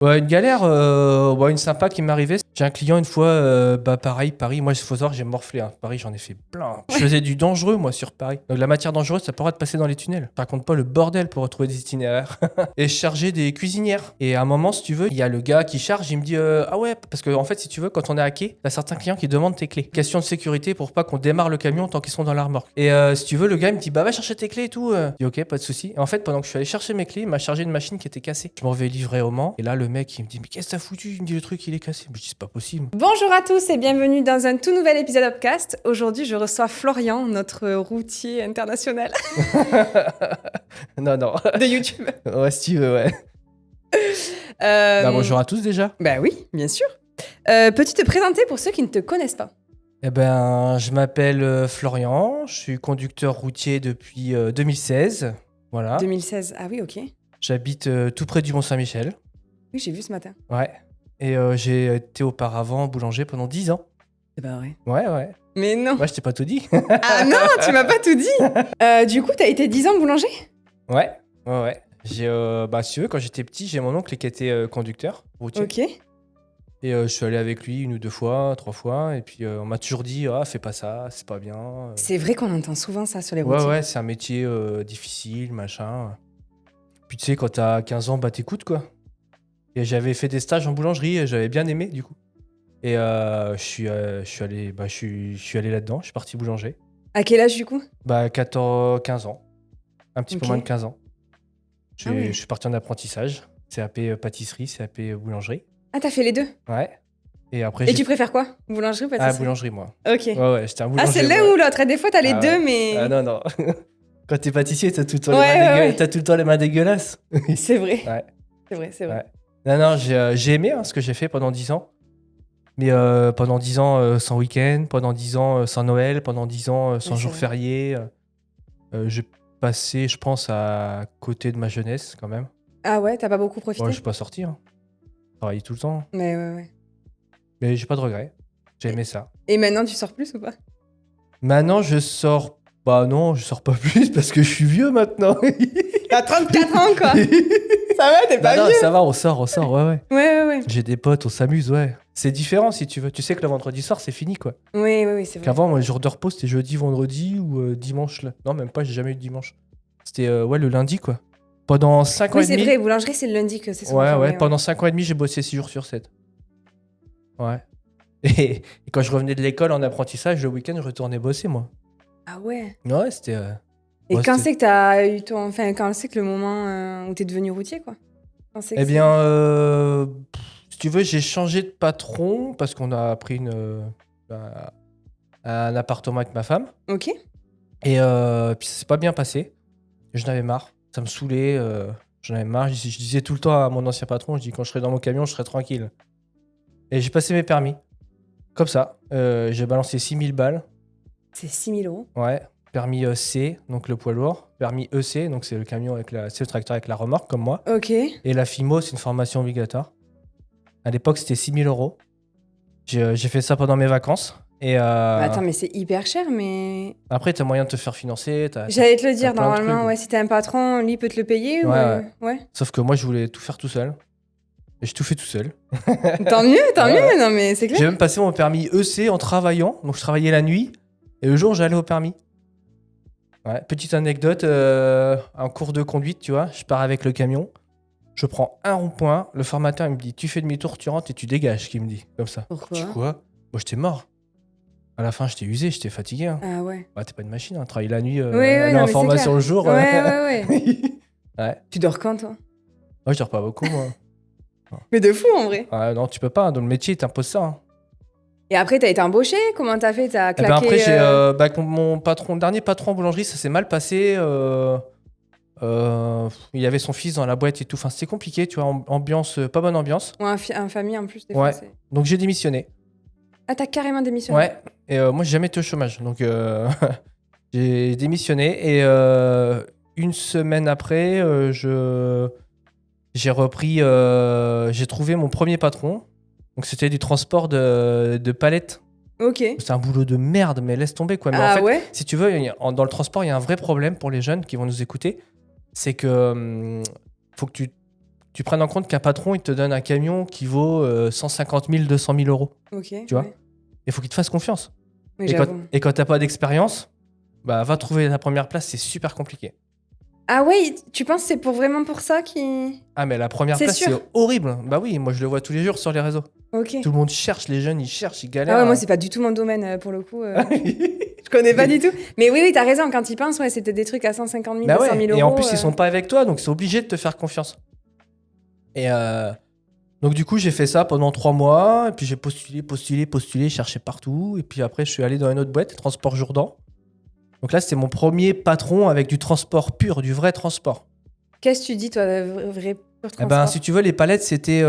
Ouais, une galère, une sympa qui m'est arrivée. J'ai un client une fois, pareil, Paris. Moi, il faut savoir, j'ai morflé. Hein. Paris, j'en ai fait plein. Je faisais du dangereux, moi, sur Paris. Donc, la matière dangereuse, ça pourra te passer dans les tunnels. Je raconte pas le bordel pour retrouver des itinéraires. Et je chargeais des cuisinières. Et à un moment, si tu veux, il y a le gars qui charge, il me dit ah ouais, parce que en fait, si tu veux, quand on est hacké, t'as certains clients qui demandent tes clés. Question de sécurité pour pas qu'on démarre le camion tant qu'ils sont dans la remorque. Et si tu veux, le gars, il me dit bah va chercher tes clés et tout. Je dis ok, pas de souci. Et en fait, pendant que je suis allé chercher mes clés, il m'a chargé une machine qui était cassée. Je m'en vais livrer au Mans. Et là, le mec, il me dit mais qu'est-ce que t'as foutu? Il me dit le truc, il est cassé. Je dis c'est pas possible. Bonjour à tous et bienvenue dans un tout nouvel épisode Upcast. Aujourd'hui, je reçois Florian, notre routier international Non. de YouTube. Ouais, si tu veux, ouais. Bonjour à tous déjà. Bah oui, bien sûr. Peux-tu te présenter pour ceux qui ne te connaissent pas? Eh ben, je m'appelle Florian, je suis conducteur routier depuis 2016. Voilà. 2016, ah oui, ok. J'habite tout près du Mont-Saint-Michel. Oui, j'ai vu ce matin. Ouais. Et j'ai été auparavant boulanger pendant 10 ans. C'est pas vrai. Ouais. Mais non. Moi, je t'ai pas tout dit. Ah non, tu m'as pas tout dit. Du coup, t'as été 10 ans boulanger? Ouais. J'ai, si tu veux, quand j'étais petit, j'ai mon oncle qui était conducteur routier. Ok. Et je suis allé avec lui 1 ou 2 fois, 3 fois. Et puis, on m'a toujours dit, fais pas ça, c'est pas bien. C'est vrai qu'on entend souvent ça sur les routiers. Ouais, c'est un métier difficile, machin. Puis tu sais, quand t'as 15 ans, t'écoutes, quoi. Et j'avais fait des stages en boulangerie et j'avais bien aimé, du coup. Et je suis allé là-dedans, je suis parti boulanger. À quel âge, du coup? 15 ans. Un petit peu Ok. moins de 15 ans. Ah ouais. Je suis parti en apprentissage. CAP pâtisserie, CAP boulangerie. Ah, t'as fait les deux? Ouais. Et après, Et tu préfères quoi? Boulangerie ou pâtisserie? boulangerie, moi. Ok. Ouais, j'étais un boulanger. Ah, c'est l'un ou l'autre. Des fois, t'as les deux, mais... Ah non. Quand t'es pâtissier, t'as tout le temps, Ouais. t'as tout le temps les mains dégueulasses. C'est vrai. Ouais. C'est vrai. Ouais. Non, j'ai aimé ce que j'ai fait pendant 10 ans. Mais pendant 10 ans sans week-end, pendant 10 ans sans Noël, pendant 10 ans sans jour férié. J'ai passé, je pense, à côté de ma jeunesse quand même. Ah ouais, t'as pas beaucoup profité? Ouais, je suis pas sorti. J'ai travaillé tout le temps. Mais ouais. Mais j'ai pas de regrets. J'ai aimé ça. Et maintenant, tu sors plus ou pas? Maintenant, je sors... Bah non, je sors pas plus parce que je suis vieux maintenant. T'as 34 ans, quoi. Ça va, t'es pas Non, vieux? ça va, on sort, ouais. Ouais. J'ai des potes, on s'amuse, ouais. C'est différent si tu veux. Tu sais que le vendredi soir, c'est fini, quoi. Oui, c'est vrai. Qu'avant, moi, les jours de repos, c'était jeudi, vendredi ou dimanche. Non, même pas, j'ai jamais eu de dimanche. C'était le lundi, quoi. Pendant 5 ans Oui, et demi. c'est vrai, boulangerie, c'est le lundi que c'est souvent Ouais. fermé, Pendant 5 ans et demi, j'ai bossé 6 jours sur 7. Ouais. Et quand je revenais de l'école en apprentissage, le week-end, je retournais bosser, moi. Ah ouais. Ouais, c'était... Et ouais, quand c'était- c'est que t'as eu ton... Enfin, quand c'est que le moment où t'es devenu routier, quoi? Quand c'est que Eh bien, si tu veux, j'ai changé de patron parce qu'on a pris un appartement avec ma femme. Ok. Et puis ça s'est pas bien passé. J'en avais marre. Ça me saoulait. J'en avais marre. Je disais tout le temps à mon ancien patron, je dis quand je serai dans mon camion, je serai tranquille. Et j'ai passé mes permis. Comme ça. J'ai balancé 6000 balles. C'est 6 000 €. Ouais. Permis C, donc le poids lourd. Permis EC, donc c'est le camion c'est le tracteur avec la remorque, comme moi. Ok. Et la FIMO, c'est une formation obligatoire. À l'époque, c'était 6000 €. J'ai fait ça pendant mes vacances. Et Attends, mais c'est hyper cher, mais... après, t'as moyen de te faire financer. J'allais te le dire, plein de normalement, trucs. ouais, si t'as un patron, lui peut te le payer ou... Ouais. Sauf que moi, je voulais tout faire tout seul. Et j'ai tout fait tout seul. Tant mieux, Ouais. non mais c'est J'ai clair. même passé mon permis EC en travaillant. Donc, je travaillais la nuit. Et le jour, j'allais au permis. Ouais. Petite anecdote, en cours de conduite, tu vois, je pars avec le camion. Je prends un rond-point. Le formateur, il me dit, tu fais demi-tour, tu rentres et tu dégages, qu'il me dit. Comme ça. Pourquoi? Je dis quoi? Moi, j'étais mort. À la fin, j'étais usé, j'étais fatigué. Hein. Ah ouais. Bah, t'es pas une machine, hein. Travailler la nuit, Ouais, aller non, en mais c'est formation clair. le jour. Ouais. Ouais. Tu dors quand, toi? Moi, je dors pas beaucoup, moi. Mais de fou, en vrai. Ah, non, tu peux pas. Dans le métier, t'imposes ça. Hein. Et après, t'as été embauché? Comment t'as fait? T'as Et claqué... ben après, avec mon dernier patron en boulangerie, ça s'est mal passé. Il y avait son fils dans la boîte et tout. Enfin, c'était compliqué, tu vois. Ambiance, pas bonne ambiance. Ou un famille, en plus, des Ouais. fois, c'est... Donc, j'ai démissionné. Ah, t'as carrément démissionné? Ouais. Et moi, j'ai jamais été au chômage. Donc, j'ai démissionné. Et 1 semaine après, j'ai repris. J'ai trouvé mon premier patron. Donc, c'était du transport de palettes. Ok. C'est un boulot de merde, mais laisse tomber, quoi. Mais en fait, ouais? si tu veux, dans le transport, il y a un vrai problème pour les jeunes qui vont nous écouter. C'est que faut que tu prennes en compte qu'un patron, il te donne un camion qui vaut 150 000, 200 000 euros. Ok. Tu vois. Il faut qu'il te fasse confiance. Oui, Et quand, j'avoue. et quand t'as pas d'expérience, bah va trouver ta première place, c'est super compliqué. Ah ouais, tu penses que c'est vraiment pour ça qu'il... Ah mais la première C'est place, sûr. c'est horrible. Bah oui, moi je le vois tous les jours sur les réseaux. Ok. Tout le monde cherche, les jeunes, ils cherchent, ils galèrent. Ah ouais, moi, c'est pas du tout mon domaine, pour le coup. Je connais pas du tout. Mais oui, t'as raison, quand ils pensent, ouais, c'était des trucs à 150 000, Bah 200 000 ouais, euros. et en plus, ils sont pas avec toi, donc c'est obligé de te faire confiance. Et donc du coup, j'ai fait ça pendant 3 mois, et puis j'ai postulé, cherché partout, et puis après, je suis allé dans une autre boîte, Transport Jourdan. Donc là, c'était mon premier patron avec du transport pur, du vrai transport. Qu'est-ce que tu dis, toi, vrai pur Eh transport? ben, si tu veux, les palettes, c'était...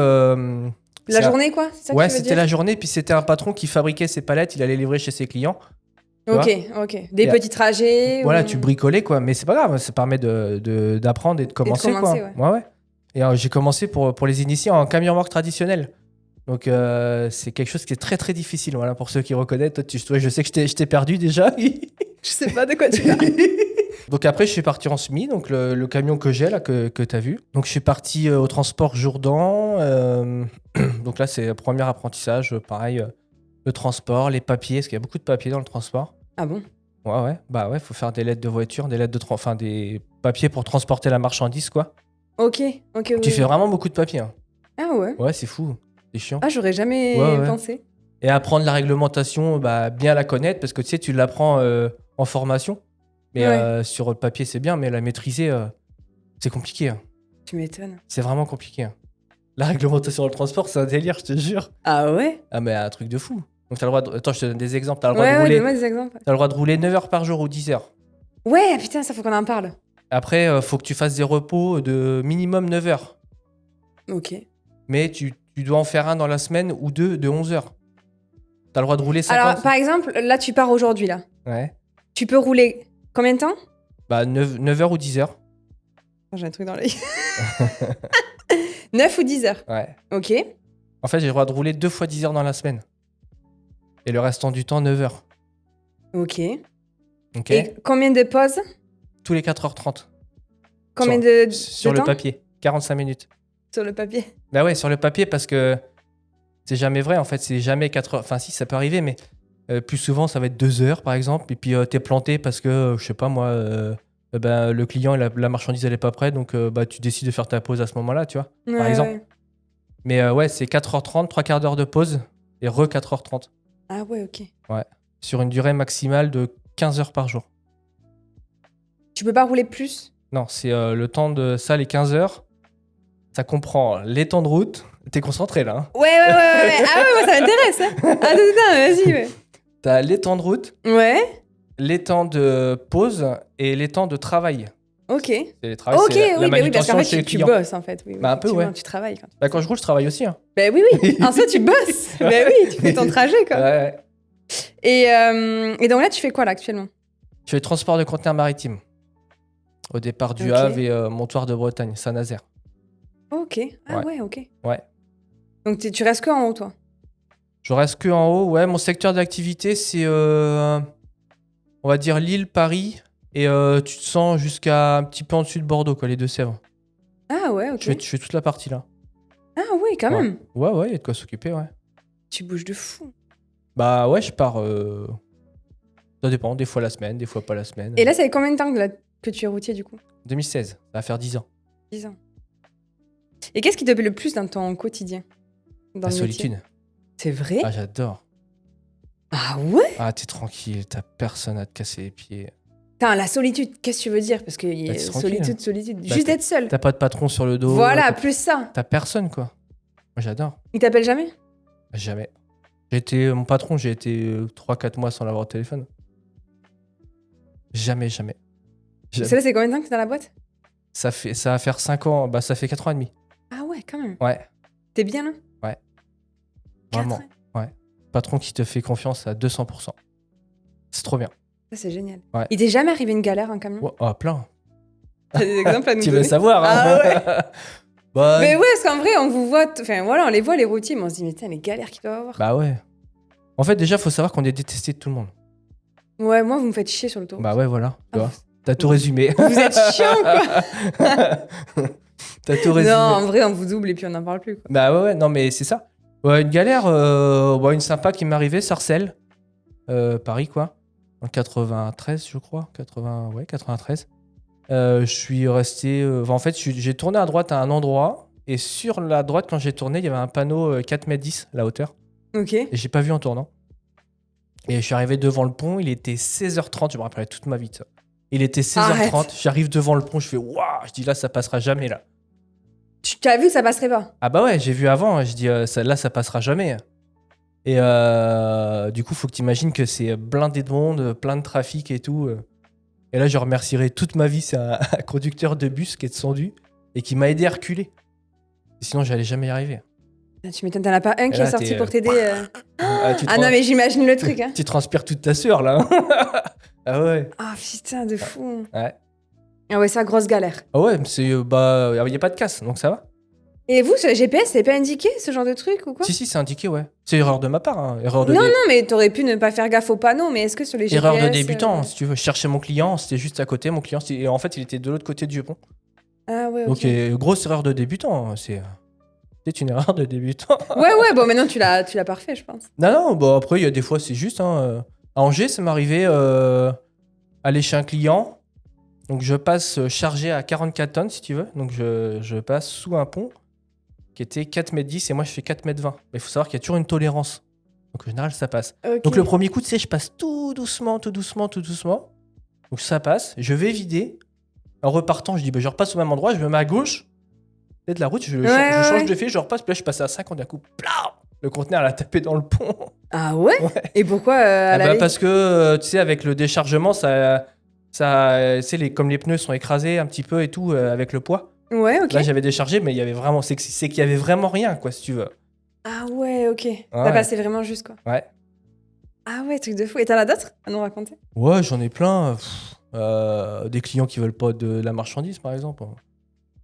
La journée, quoi? C'est ça que Ouais, tu veux c'était dire? la journée, puis c'était un patron qui fabriquait ses palettes, il allait livrer chez ses clients. Ok, ok. Des Et petits trajets. Voilà, ou- tu bricolais, quoi. Mais c'est pas grave, ça permet d'apprendre et de commencer, commencer, quoi. Ouais. Et j'ai commencé pour les initiés en camion remorque traditionnel. Donc, c'est quelque chose qui est très, très difficile. Voilà, pour ceux qui reconnaissent. Toi, je sais que je t'ai perdu déjà. Je sais pas de quoi tu parles. Donc, après, je suis parti en semi, donc le camion que j'ai, là, que tu as vu. Donc, je suis parti au transport Jourdan. Donc, là, c'est le premier apprentissage. Pareil, le transport, les papiers, parce qu'il y a beaucoup de papiers dans le transport. Ah bon? Ouais. Bah ouais, faut faire des lettres de voiture, des lettres enfin des papiers pour transporter la marchandise, quoi. Ok, ok. Tu fais vraiment beaucoup de papiers. Hein. Ah ouais? Ouais, c'est fou. C'est chiant. Ah, j'aurais jamais Ouais. pensé. Et apprendre la réglementation, bah, bien la connaître, parce que tu sais, tu l'apprends en formation. Mais Ouais. sur le papier, c'est bien, mais la maîtriser, c'est compliqué. Hein. Tu m'étonnes. C'est vraiment compliqué. Hein. La réglementation dans le transport, c'est un délire, je te jure. Ah ouais? Ah, mais un truc de fou. Donc, t'as le droit de... Attends, je te donne des exemples. T'as le droit de Ouais, rouler... donne-moi des exemples. T'as le droit de rouler 9 heures par jour ou 10 heures. Ouais, putain, ça faut qu'on en parle. Après, faut que tu fasses des repos de minimum 9 heures. Ok. Mais tu dois en faire un dans la semaine ou deux de 11 heures. T'as le droit de rouler 50. Alors, par exemple, là, tu pars aujourd'hui, là. Ouais. Tu peux rouler combien de temps? Bah, 9 heures ou 10 heures. Oh, j'ai un truc dans l'œil. 9 ou 10 heures. Ouais. Ok. En fait, j'ai le droit de rouler 2 fois 10 heures dans la semaine. Et le restant du temps, 9 heures. Ok. Ok. Et combien de pauses? Tous les 4h30. Combien Sur de le temps papier. 45 minutes. sur le papier? Bah ouais, sur le papier, parce que c'est jamais vrai. En fait, c'est jamais 4 heures. Enfin, si, ça peut arriver, mais plus souvent, ça va être 2 heures, par exemple. Et puis, t'es planté parce que, je sais pas, moi, le client, la marchandise, elle est pas prête. Donc, bah, tu décides de faire ta pause à ce moment-là, tu vois. Ouais, exemple. ouais. Mais ouais, c'est 4h30, 3 quarts d'heure de pause et 4h30. Ah ouais, ok. Sur une durée maximale de 15 heures par jour. Tu peux pas rouler plus? Non, c'est le temps de ça, les 15 heures. Ça comprend les temps de route. T'es concentré là. Hein. Ouais. Ah ouais, moi ça m'intéresse. Hein. Ah putain, vas-y, ouais. T'as les temps de route, Ouais, les temps de pause et les temps de travail. ok. C'est les travails, Ok, c'est la oui, bah oui, parce manutention qu'en fait, chez les tu clients. bosses en fait. Oui, Bah, un peu, effectivement, ouais. Tu travailles quand Bah, quand je roule, je travaille aussi. Hein. Bah oui. En soi, tu bosses. Bah oui, tu fais ton trajet quoi. Ouais. Et donc là, tu fais quoi là actuellement? Je fais le transport de conteneurs maritimes. Au départ du Ok. Havre et Montoire de Bretagne, Saint-Nazaire. Ok. Ah ouais, ok. Ouais. Donc tu restes que en haut, toi? Je reste que en haut. Ouais, mon secteur d'activité, c'est, on va dire, Lille, Paris. Et tu te sens jusqu'à un petit peu en dessus de Bordeaux, quoi, les Deux-Sèvres. Ah ouais, ok. Je fais toute la partie là. Ah oui, quand même. Ouais, il y a de quoi s'occuper, ouais. Tu bouges de fou. Bah ouais, je pars. Ça dépend, des fois la semaine, des fois pas la semaine. Et là, ça fait combien de temps que tu es routier du coup? 2016, ça va faire 10 ans. 10 ans. Et qu'est-ce qui te plaît le plus dans ton quotidien? Dans La le métier? solitude. C'est vrai? Ah, j'adore. Ah ouais? Ah, t'es tranquille, t'as personne à te casser les pieds. Putain, la solitude, qu'est-ce que tu veux dire? Parce que Bah, t'es tranquille. solitude. Bah, Juste être seul. T'as pas de patron sur le dos. Voilà, plus ça. T'as personne, quoi. Moi, j'adore. Il t'appelle jamais? Jamais. Mon patron, j'ai été 3-4 mois sans l'avoir au téléphone. Jamais. Ça, c'est combien de temps que t'es dans la boîte? Ça va faire 5 ans, bah ça fait 4 ans et demi. Ah ouais, quand même. Ouais, T'es bien là? Ouais. 4 Vraiment. ans. Patron qui te fait confiance à 200%. C'est trop bien. Ça, c'est génial. Ouais. Il t'est jamais arrivé une galère en camion? Ouais, oh, plein. T'as des exemples à nous Tu veux donner? savoir, hein. Ah ouais. Bah, Mais ouais, parce qu'en vrai, on vous voit... Enfin, voilà, on les voit, les routiers, mais on se dit, mais putain, les galères qu'ils doivent avoir. bah ouais. En fait, déjà, faut savoir qu'on est détesté de tout le monde. Ouais, moi, vous me faites chier sur le tour. Bah ouais, voilà. Tu Ah, vois. T'as tout résumé. Vous êtes chiant, quoi. T'as tout Non, résumé. en vrai, on vous double et puis on n'en parle plus, quoi. Bah ouais, non, mais c'est ça. Ouais, une galère, une sympa qui m'est arrivée, Sarcelles, Paris, quoi. En 93, je crois. 93. Je suis resté. En fait, j'ai tourné à droite à un endroit. Et sur la droite, quand j'ai tourné, il y avait un panneau 4,10 m la hauteur. Ok. Et j'ai pas vu en tournant. Et je suis arrivé devant le pont, il était 16h30, je me rappellerai toute ma vie de ça. Il était 16h30, Arrête. j'arrive devant le pont, je fais waouh, je dis là ça passera jamais là. Tu as vu que ça passerait pas? Ah bah ouais, j'ai vu avant, je dis là ça passera jamais. Et du coup, faut que tu imagines que c'est blindé de monde, plein de trafic et tout. Et là, je remercierai toute ma vie, c'est un conducteur de bus qui est descendu et qui m'a aidé à reculer. Sinon, j'allais jamais y arriver. Tu m'étonnes, t'en as pas un qui là, est sorti t'es, pour t'aider. Tu Ah non, mais j'imagine le truc, hein. tu transpires toute ta sueur là. Ah ouais. Ah putain, de fou. Ouais. Ah ouais, ça, grosse galère. Ah ouais, mais c'est il y a pas de casse, donc ça va. Et vous, sur le GPS, c'est pas indiqué ce genre de truc ou quoi? Si, c'est indiqué, ouais. C'est erreur de ma part, hein. Erreur de Non, mais t'aurais pu ne pas faire gaffe au panneau, mais est-ce que sur les GPS. erreur de débutant, si tu veux. Je cherchais mon client, c'était juste à côté. Mon client, et en fait, il était de l'autre côté du pont. Ah ouais, ok. Donc, grosse erreur de débutant. C'est une erreur de débutant. Ouais, bon, maintenant tu l'as parfait, je pense. Non, bon, après, il y a des fois, c'est juste. Hein. À Angers, ça m'est arrivé aller chez un client. Donc, je passe chargé à 44 tonnes, si tu veux. Donc, je passe sous un pont qui était 4,10 m et moi, je fais 4,20 m. Mais il faut savoir qu'il y a toujours une tolérance. Donc, en général, ça passe. Ok. Donc, le premier coup, tu sais, je passe tout doucement. Donc, ça passe. Je vais vider. En repartant, je dis, je repasse au même endroit. Je me mets à gauche. De la route, je change de fil, je repasse. Puis là, je passe à 50 d'un coup. Plam, le conteneur, elle a tapé dans le pont. Ah ouais? Et pourquoi Parce que, tu sais, avec le déchargement, comme les pneus sont écrasés un petit peu et tout, avec le poids. Ouais, ok. Là, j'avais déchargé, mais il y avait vraiment, c'est qu'il y avait vraiment rien, quoi, si tu veux. Ah ouais, ok. Ça Ouais. passait vraiment juste, quoi. Ouais. Ah ouais, truc de fou. Et t'en as d'autres à nous raconter? Ouais, j'en ai plein. Des clients qui veulent pas de la marchandise, par exemple.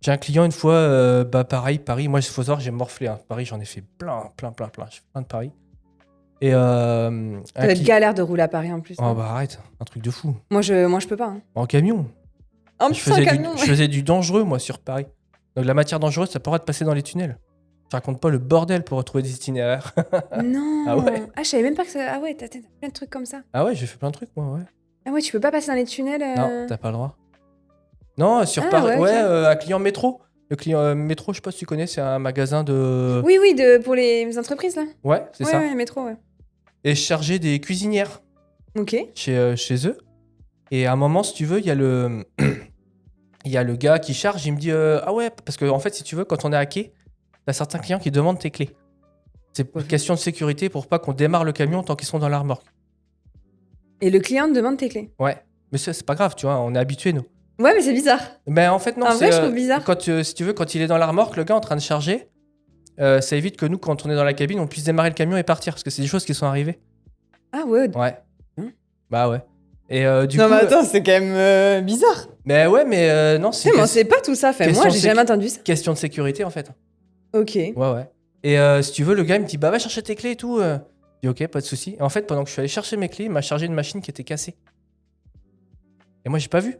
J'ai un client une fois, pareil, Paris. Moi, il faut savoir, j'ai morflé. Hein. Paris, j'en ai fait plein. J'ai fait plein de Paris. Et Ça doit être galère de rouler à Paris en plus. Oh non? bah arrête, un truc de fou. Moi, je peux pas. Hein. En camion. En plus, en camion. Je faisais du dangereux, moi, sur Paris. Donc la matière dangereuse, ça pourra te passer dans les tunnels. Je raconte pas le bordel pour retrouver des itinéraires. Non. Ah ouais. Ah, je savais même pas que ça. Ah ouais, t'as plein de trucs comme ça. Ah ouais, j'ai fait plein de trucs, moi, ouais. Ah ouais, tu peux pas passer dans les tunnels. Non, t'as pas le droit. Non, sur Ah, Paris, ouais, ok. un client métro. Le client métro, je sais pas si tu connais, c'est un magasin de... Oui, pour les entreprises, là. Ouais, c'est ça. Ouais, métro, ouais. Et je chargeais des cuisinières Ok. chez eux. Et à un moment, si tu veux, il y a le... il y a le gars qui charge, il me dit ah ouais, parce que en fait, si tu veux, quand on est hacké, t'as certains clients qui demandent tes clés. C'est une question de sécurité pour pas qu'on démarre le camion tant qu'ils sont dans la remorque. Et le client te demande tes clés. Ouais, mais c'est pas grave, tu vois, on est habitués nous. Ouais, mais c'est bizarre. Mais en fait non, En c'est vrai, je trouve bizarre. quand si tu veux, quand il est dans la remorque, le gars en train de charger, ça évite que nous, quand on est dans la cabine, on puisse démarrer le camion et partir parce que c'est des choses qui sont arrivées. Ah ouais. Ouais. Bah ouais. Et du Non, coup, mais attends, c'est quand même bizarre. mais ouais, mais non, c'est Mais on sait pas tout ça. Fait, question moi, j'ai de jamais entendu ça. question de sécurité en fait. Ok. Ouais. Et si tu veux, le gars il me dit bah va chercher tes clés et tout. Je dis ok, pas de souci. Et en fait, pendant que je suis allé chercher mes clés, il m'a chargé une machine qui était cassée. Et moi, j'ai pas vu.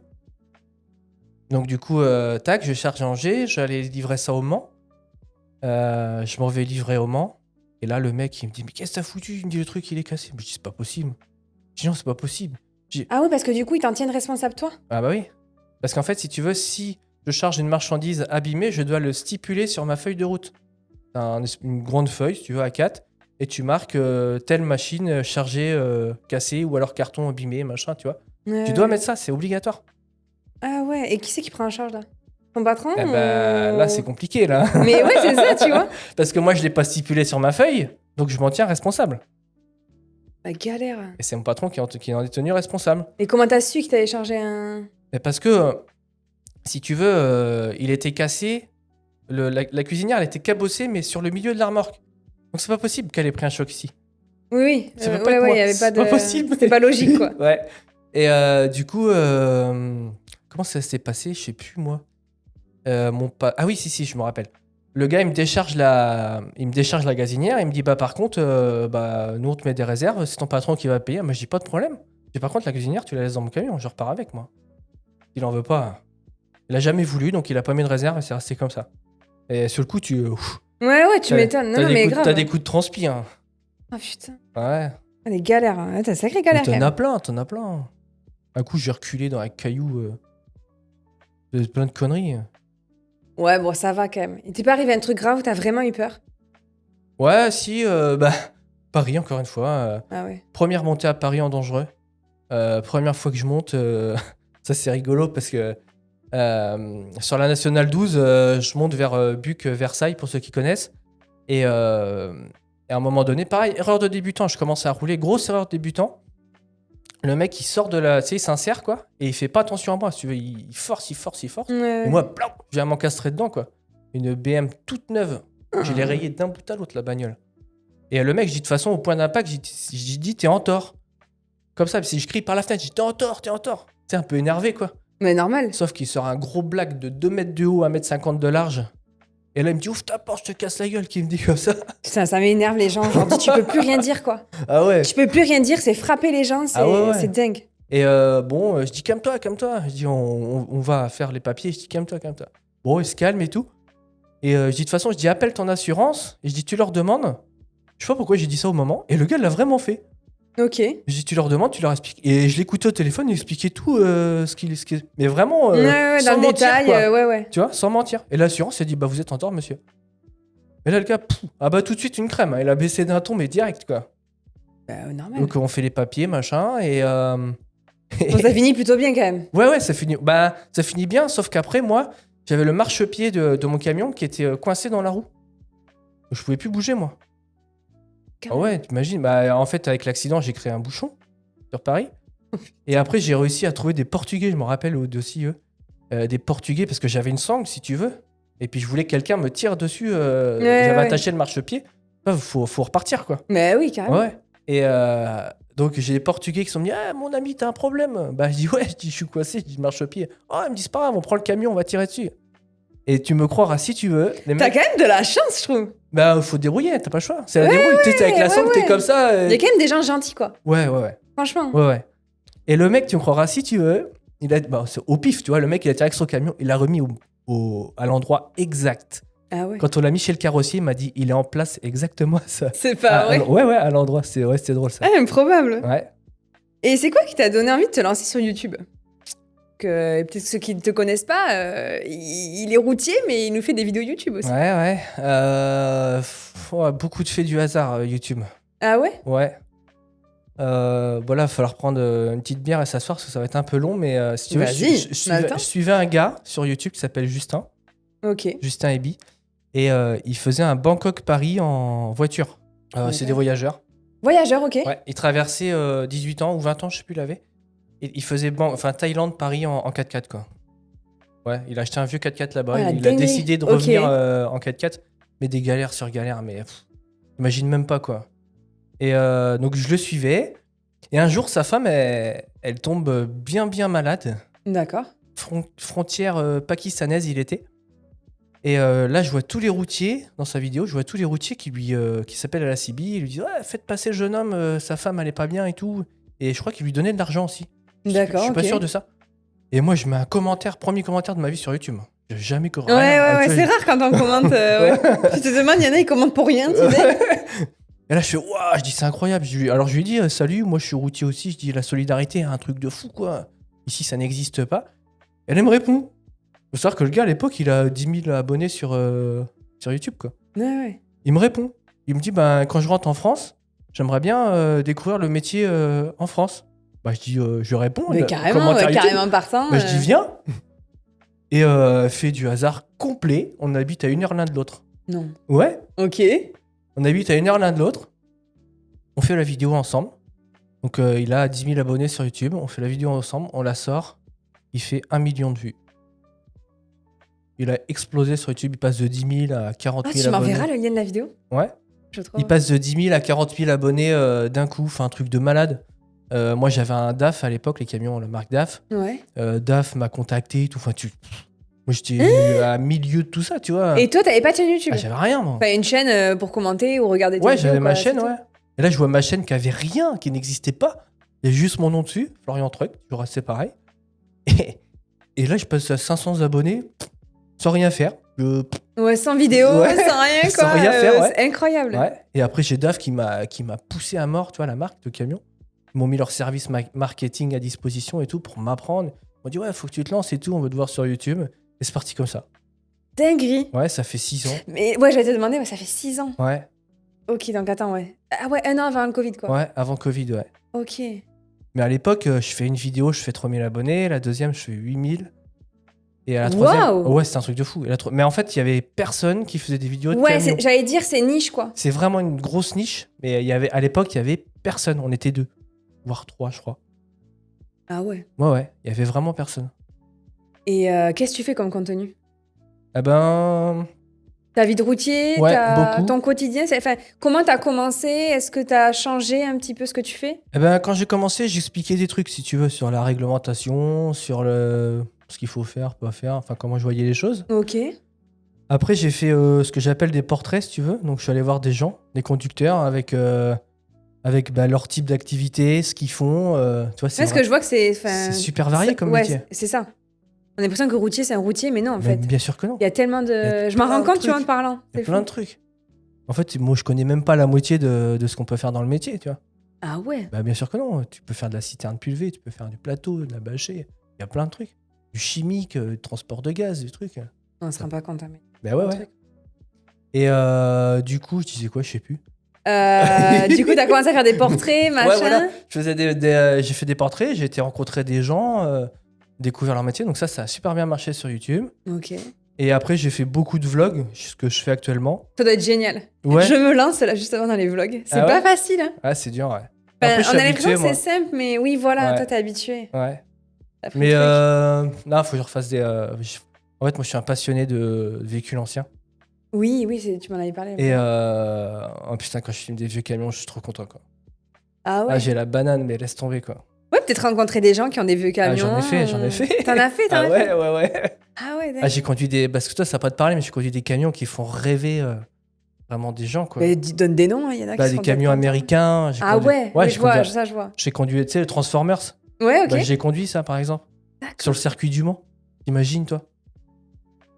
Donc du coup, tac, je charge à Angers, j'allais livrer ça au Mans. Je m'en vais livrer au Mans. Et là, le mec, il me dit mais qu'est-ce que t'as foutu? Il me dit le truc, il est cassé. Je dis c'est pas possible. Je dis non, c'est pas possible. Ah ouais, parce que du coup, ils t'en tiennent responsable, toi? Ah bah oui. Parce qu'en fait, si tu veux, si je charge une marchandise abîmée, je dois le stipuler sur ma feuille de route. T'as une grande feuille, si tu veux, A4, et tu marques telle machine chargée, cassée, ou alors carton abîmé, machin, tu vois. Tu dois mettre ça, c'est obligatoire. Ah ouais, et qui c'est qui prend en charge, là? Ton patron Eh bah, là, c'est compliqué, là. Mais ouais, c'est ça, tu vois. Parce que moi, je l'ai pas stipulé sur ma feuille, donc je m'en tiens responsable. La galère. Et c'est mon patron qui en est tenu responsable. Et comment t'as su que t'avais chargé un... Mais parce que, si tu veux, il était cassé, la cuisinière, elle était cabossée, mais sur le milieu de la remorque. Donc c'est pas possible qu'elle ait pris un choc ici. Oui, Ça peut pas être ouais, moi. il y avait pas C'est de... pas possible. C'était pas logique, quoi. Ouais. Et du coup, comment ça s'est passé? Je sais plus, moi. Ah oui, si, je me rappelle. Le gars, il me décharge la gazinière. Il me dit, bah, par contre, nous, on te met des réserves. C'est ton patron qui va payer. Moi, je dis, pas de problème. Et par contre, la gazinière, tu la laisses dans mon camion. Je repars avec, moi. Il en veut pas. Il a jamais voulu, donc il a pas mis de réserve et c'est resté comme ça. Et sur le coup, Ouais, tu m'étonnes. Non, mais grave. T'as des coups de transpi, hein. Ah putain. Ouais. Ah, des galères. Hein. T'as sacré Mais galère. t'en as plein. Un coup, j'ai reculé dans un caillou. Plein de conneries. Ouais, bon, ça va quand même. Il t'est pas arrivé un truc grave où t'as vraiment eu peur? Ouais, si, Paris, encore une fois. Ah ouais. Première montée à Paris en dangereux. Première fois que je monte, ça c'est rigolo parce que sur la Nationale 12, je monte vers Buc, Versailles, pour ceux qui connaissent. Et à un moment donné, pareil, erreur de débutant, je commence à rouler, grosse erreur de débutant. Le mec, il sort de la... Tu sais, il s'insère, quoi, et il fait pas attention à moi, si tu veux, il force. Ouais. Et moi, blam, je viens m'encastrer dedans, quoi. Une BM toute neuve. Je l'ai rayée d'un bout à l'autre, la bagnole. Et le mec, je dis de toute façon, au point d'impact, j'ai dit, t'es en tort. Comme ça, si je crie par la fenêtre, je dis, t'es en tort. T'es un peu énervé, quoi. Mais normal. Sauf qu'il sort un gros black de 2 mètres de haut, 1,50 m de large. Et là, il me dit, ouvre ta porte, je te casse la gueule, qui me dit comme ça. Putain, ça m'énerve les gens. Genre, tu peux plus rien dire, quoi. Ah ouais. Tu peux plus rien dire, c'est frapper les gens, c'est dingue. Et je dis, calme-toi. Je dis, on va faire les papiers. Je dis, calme-toi. Bon, il se calme et tout. Et je dis, de toute façon, appelle ton assurance. Et je dis, tu leur demandes. Je sais pas pourquoi j'ai dit ça au moment. Et le gars l'a vraiment fait. Ok. Je dis, tu leur demandes, tu leur expliques. Et je l'écoutais au téléphone, il expliquait tout ce qu'il. Mais vraiment. Ouais, sans dans le mentir, détail, quoi. ouais. Tu vois, sans mentir. Et l'assurance, elle dit, bah, vous êtes en tort, monsieur. Et là, le gars, tout de suite une crème. Hein. Il a baissé d'un ton, mais direct, quoi. Bah, normal. Donc, on fait les papiers, machin. Et. Bon, ça finit plutôt bien quand même. Ouais, ça finit bien, sauf qu'après, moi, j'avais le marchepied de mon camion qui était coincé dans la roue. Je pouvais plus bouger, moi. Ah ouais, t'imagines. En fait, avec l'accident, j'ai créé un bouchon sur Paris. Et après, j'ai réussi à trouver des Portugais, je me rappelle aussi, des Portugais, parce que j'avais une sangle, si tu veux. Et puis, je voulais que quelqu'un me tire dessus. J'avais attaché le marchepied. Faut repartir, quoi. Mais oui, carrément. Ouais. Et donc, j'ai des Portugais qui sont dit, ah, mon ami, t'as un problème? Je dis, ouais, je suis coincé, je dis, marchepied. Oh, ils me disent, pas grave, on prend le camion, on va tirer dessus. Et tu me croiras si tu veux. T'as quand même de la chance, je trouve. Faut dérouiller, t'as pas le choix. C'est la dérouille. T'es avec la sangle, t'es comme ça. Il y a quand même des gens gentils, quoi. Ouais. Franchement. Ouais. Et le mec, tu me croiras si tu veux, c'est au pif, tu vois. Le mec, il a tiré avec son camion, il l'a remis à l'endroit exact. Ah ouais. Quand on l'a mis chez le carrossier, il m'a dit, il est en place exactement ça. C'est pas vrai. Ouais, à l'endroit. C'était drôle ça. Ah, improbable. Ouais. Et c'est quoi qui t'a donné envie de te lancer sur YouTube? Que peut-être ceux qui ne te connaissent pas, il est routier, mais il nous fait des vidéos YouTube aussi. Ouais. Beaucoup de faits du hasard, YouTube. Ah ouais? Ouais. Voilà, il va falloir prendre une petite bière et s'asseoir parce que ça va être un peu long, mais si tu veux, je suivais un gars sur YouTube qui s'appelle Justin. Ok. Justin Eby. Et il faisait un Bangkok-Paris en voiture. C'est des voyageurs. Voyageurs, ok. Ouais, il traversait 18 ans ou 20 ans, je sais plus, il avait. Et il faisait Thaïlande-Paris en 4x4, quoi. Ouais, il a acheté un vieux 4x4 là-bas. Oh, il a décidé de revenir en 4x4. Mais des galères sur galères, mais imagine même pas, quoi. Et donc, je le suivais. Et un jour, sa femme, elle tombe bien malade. D'accord. Frontière pakistanaise, il était. Et là, je vois tous les routiers, dans sa vidéo, qui s'appellent à la CB. Il lui dit, ouais, faites passer le jeune homme, sa femme, elle est pas bien et tout. Et je crois qu'il lui donnait de l'argent aussi. D'accord, je suis pas sûr de ça. Et moi, je mets un premier commentaire de ma vie sur YouTube. J'ai jamais corrigé. Ouais, c'est rare quand on commente. Tu te demandes, il y en a, ils commentent pour rien, tu sais. Et là, je fais, waouh, je dis, c'est incroyable. Alors, je lui dis, salut, moi, je suis routier aussi. Je dis, la solidarité, un truc de fou, quoi. Ici, ça n'existe pas. Elle me répond. Faut savoir que le gars, à l'époque, il a 10 000 abonnés sur YouTube, quoi. Ouais. Il me répond. Il me dit, quand je rentre en France, j'aimerais bien découvrir le métier en France. Je dis, je réponds. Mais carrément partant. Je dis, viens. Et fait du hasard complet. On habite à 1 heure l'un de l'autre. Non. Ouais. Ok. On habite à 1 heure l'un de l'autre. On fait la vidéo ensemble. Donc, il a 10 000 abonnés sur YouTube. On fait la vidéo ensemble. On la sort. Il fait 1 million de vues. Il a explosé sur YouTube. Il passe de 10 000 à 40 000 abonnés. Tu m'enverras le lien de la vidéo? Ouais. Il passe de 10 000 à 40 000 abonnés d'un coup. Enfin, un truc de malade. Moi, j'avais un DAF à l'époque, les camions, la marque DAF. Ouais. DAF m'a contacté et tout. Enfin, moi, j'étais à milieu de tout ça, tu vois. Et toi, t'avais pas de chaîne YouTube? J'avais rien, moi. Enfin, une chaîne pour commenter ou regarder tes vidéos? Ouais, j'avais ma chaîne, ouais. Et là, je vois ma chaîne qui avait rien, qui n'existait pas. Il y a juste mon nom dessus, Florian Truc, toujours assez pareil. Et là, je passe à 500 abonnés sans rien faire. Ouais, sans vidéo, Ouais. sans rien, quoi. Sans rien faire, ouais. C'est incroyable. Ouais. Et après, j'ai DAF qui m'a poussé à mort, tu vois, la marque de camion. Ils m'ont mis leur service marketing à disposition et tout pour m'apprendre. Ils m'ont dit, ouais, faut que tu te lances et tout, on veut te voir sur YouTube. Et c'est parti comme ça. Dinguerie. Ouais, ça fait 6 ans. Mais ouais, j'allais te demander, ouais, ça fait 6 ans. Ouais, Ok, donc attends, ouais. Ah ouais, 1 an avant le Covid, quoi. ouais, avant Covid, ouais. Ok. Mais à l'époque, je fais une vidéo, je fais 3000 abonnés. La deuxième, je fais 8000. Et à la troisième, Waouh. ouais, c'est un truc de fou. Mais en fait, il y avait personne qui faisait des vidéos de Ouais, camions. j'allais dire, c'est niche, quoi. C'est vraiment une grosse niche. Mais à l'époque, il y avait personne. On était 2, voire 3, je crois. Ah ouais. Ouais, il y avait vraiment personne. Et qu'est-ce que tu fais comme contenu? Eh ben, Ta vie de routier, Ouais, beaucoup. ton quotidien, enfin, comment t'as commencé? Est-ce que t'as changé un petit peu ce que tu fais? quand j'ai commencé, j'expliquais des trucs, si tu veux, sur la réglementation, sur ce qu'il faut faire, pas faire, enfin comment je voyais les choses. Ok. Après, j'ai fait ce que j'appelle des portraits, si tu veux. Donc, je suis allé voir des gens, des conducteurs, avec leur type d'activité, ce qu'ils font. Tu vois, Parce que je vois que c'est... c'est super varié comme ouais, métier. c'est ça. On a l'impression que routier, c'est un routier, mais non, en Mais fait. bien sûr que non. Il y a tellement Il y a de... Je m'en plein rends de compte, tu vois, en trucs. te parlant. Il y a C'est plein fou. de trucs. En fait, moi, je connais même pas la moitié de ce qu'on peut faire dans le métier, tu vois. Ah ouais. Bah, bien sûr que non. Tu peux faire de la citerne pulvée, tu peux faire du plateau, de la bâchée. Il y a plein de trucs. Du chimique, du transport de gaz, du truc. On se rend pas compte, hein, mais... Bah ouais, Un ouais. truc. Et du coup, je disais quoi, je sais plus. Du coup, t'as commencé à faire des portraits, machin. Ouais, voilà. J'ai fait des portraits, j'ai été rencontrer des gens, découvrir leur métier. Donc ça a super bien marché sur YouTube. Ok. Et après, j'ai fait beaucoup de vlogs, ce que je fais actuellement. Ça doit être génial. Ouais. Je me lance là justement dans les vlogs. C'est Ah pas ouais facile, hein. Ah, c'est dur, ouais. Enfin, Après, je on suis a l'impression habitué, que moi. c'est simple, mais oui, voilà, Ouais. toi t'es habitué. Ouais. T'as pris Mais le truc. là, faut que je refasse des. En fait, moi, je suis un passionné de véhicules anciens. Oui, tu m'en avais parlé. Et oh putain, quand je filme des vieux camions, je suis trop content, quoi. Ah ouais. Ah, j'ai la banane, mais laisse tomber, quoi. Ouais, peut-être rencontrer des gens qui ont des vieux camions. J'en ai fait. T'en as fait, Ah fait. ouais. Ah ouais, d'accord. Ah, j'ai conduit des. Parce que toi, ça va pas te parler, mais j'ai conduit des camions qui font rêver vraiment des gens, quoi. Mais donne des noms, hein, il y en a qui Bah, sont des peut-être camions contents. américains. j'ai Ah conduit- ouais, oui, j'ai je vois, conduit- ça je vois. J'ai conduit, tu sais, le Transformers. Ouais, ok. Bah, j'ai conduit ça, par exemple. D'accord. Sur le circuit du Mans. Imagine, toi.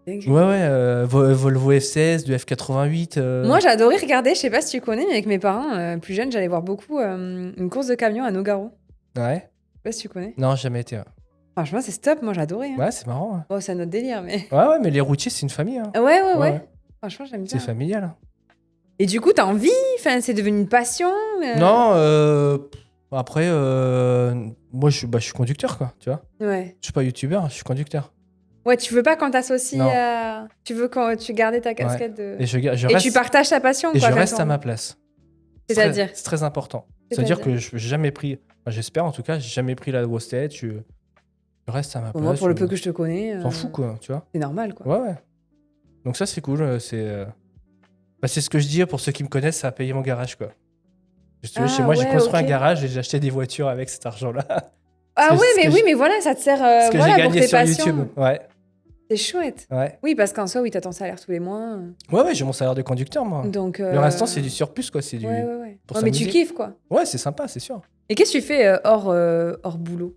Dingue. Ouais, Volvo F16, du F88. Moi, j'ai adoré regarder, je sais pas si tu connais, mais avec mes parents plus jeunes, j'allais voir beaucoup une course de camions à Nogaro. Ouais. Je sais pas si tu connais. Non, jamais été. Ouais, Franchement, c'est stop, moi j'adorais. Hein. c'est marrant. Ouais. Bon, c'est un autre délire, mais. Ouais, mais les routiers, c'est une famille. Hein. Ouais. Franchement, j'aime bien. C'est familial. Hein. Et du coup, t'as envie? Enfin, c'est devenu une passion? Non, après, moi, je suis conducteur, quoi. Tu vois. Ouais. Je suis pas youtubeur, je suis conducteur. Ouais, tu veux pas qu'on t'associe Non. à. Tu veux quand tu gardes ta casquette de. Et je Et reste, tu partages ta passion, et quoi. je reste enfin, à ma place. C'est-à-dire? C'est très important. C'est-à-dire C'est-à-dire que je n'ai jamais pris, enfin, j'espère en tout cas, j'ai jamais pris la grosse tête. Je reste à ma Bon, place. moi, pour le peu que je te connais. T'en fous, quoi, tu vois. C'est normal, quoi. Ouais. Donc ça, c'est cool. C'est ce que je dis pour ceux qui me connaissent, ça a payé mon garage, quoi. Ah, Chez moi, j'ai ouais, construit ok. un garage et j'ai acheté des voitures avec cet argent-là. Ah Ce ouais, que mais je- oui, mais voilà, ça te sert Ce que voilà, j'ai pour gagné tes sur passions. YouTube. C'est chouette. Ouais. Oui, parce qu'en soi, oui, t'as ton salaire tous les mois. Ouais, j'ai mon salaire de conducteur, moi. Donc. Le restant, c'est du surplus, quoi. C'est du. Ouais. pour Ouais, mais tu s'amuser. kiffes, quoi. Ouais, c'est sympa, c'est sûr. Et qu'est-ce que tu fais hors boulot?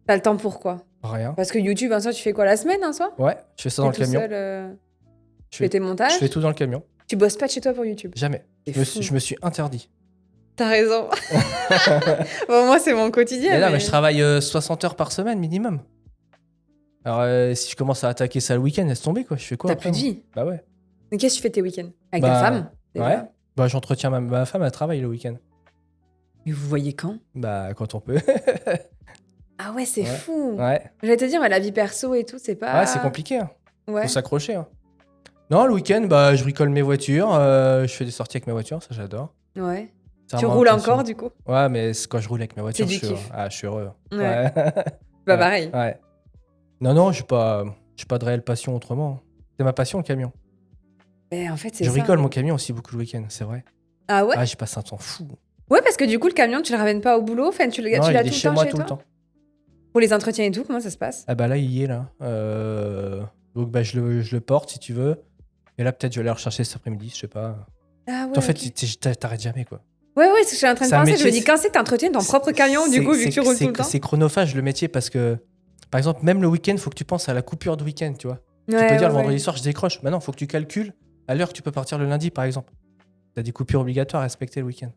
T'as le temps pour quoi? Rien. Parce que YouTube, en soi, tu fais quoi la semaine, en soi? Ouais, je fais ça dans le T'es tout camion. seul, Je tu fais tes montages? Je fais tout dans le camion. Tu bosses pas de chez toi pour YouTube? Jamais. C'est fou. Je me suis interdit. T'as raison. Bon, moi, c'est mon quotidien. Mais là, je travaille 60 heures par semaine minimum. Alors, si je commence à attaquer ça le week-end, laisse tomber, quoi. Je fais quoi T'as après, plus de moi vie. Bah ouais. Mais qu'est-ce que tu fais tes week-ends? Avec Bah, ta femme? déjà Ouais. Bah, j'entretiens ma femme, elle travaille le week-end. Mais vous voyez quand? Bah, quand on peut. Ah ouais, c'est Ouais. fou. Ouais. J'allais te dire, mais la vie perso et tout, c'est pas. Ouais, c'est compliqué. Hein. Ouais. Faut s'accrocher. Hein. Non, le week-end, bah, je bricole mes voitures. Je fais des sorties avec mes voitures, ça j'adore. Ouais. C'est Tu vraiment roules un passion. encore, du coup? Ouais, mais quand je roule avec mes voitures, du je suis, kiff. je suis heureux. Ouais. Bah, Ouais. pareil. Ouais. Non, j'ai pas de réelle passion autrement. C'est ma passion, le camion. Mais en fait, c'est Je ça. bricole mon camion aussi beaucoup le week-end, c'est vrai. Ah ouais? Ah, j'y passe un temps fou. Ouais, parce que du coup, le camion, tu le ramènes pas au boulot? Enfin, tu Non, l'as il tout est le chez temps moi chez tout toi? le temps. Pour les entretiens et tout, comment ça se passe? Ah bah là, il y est là. Donc bah, je le porte si tu veux. Et là, peut-être je vais aller le rechercher cet après-midi, je sais pas. Ah ouais. En fait, ok. t'arrêtes jamais, quoi. Ouais, c'est ce que je suis en train de c'est un penser. Je me métier, dis, quand c'est que t'entretiens ton propre camion, du coup, vu que tu roules tout le temps? C'est chronophage le métier parce que Par exemple, même le week-end, faut que tu penses à la coupure de week-end, tu vois. Tu Ouais, peux dire ouais, le vendredi ouais. soir, je décroche. Maintenant, faut que tu calcules à l'heure que tu peux partir le lundi, par exemple. T'as des coupures obligatoires à respecter le week-end.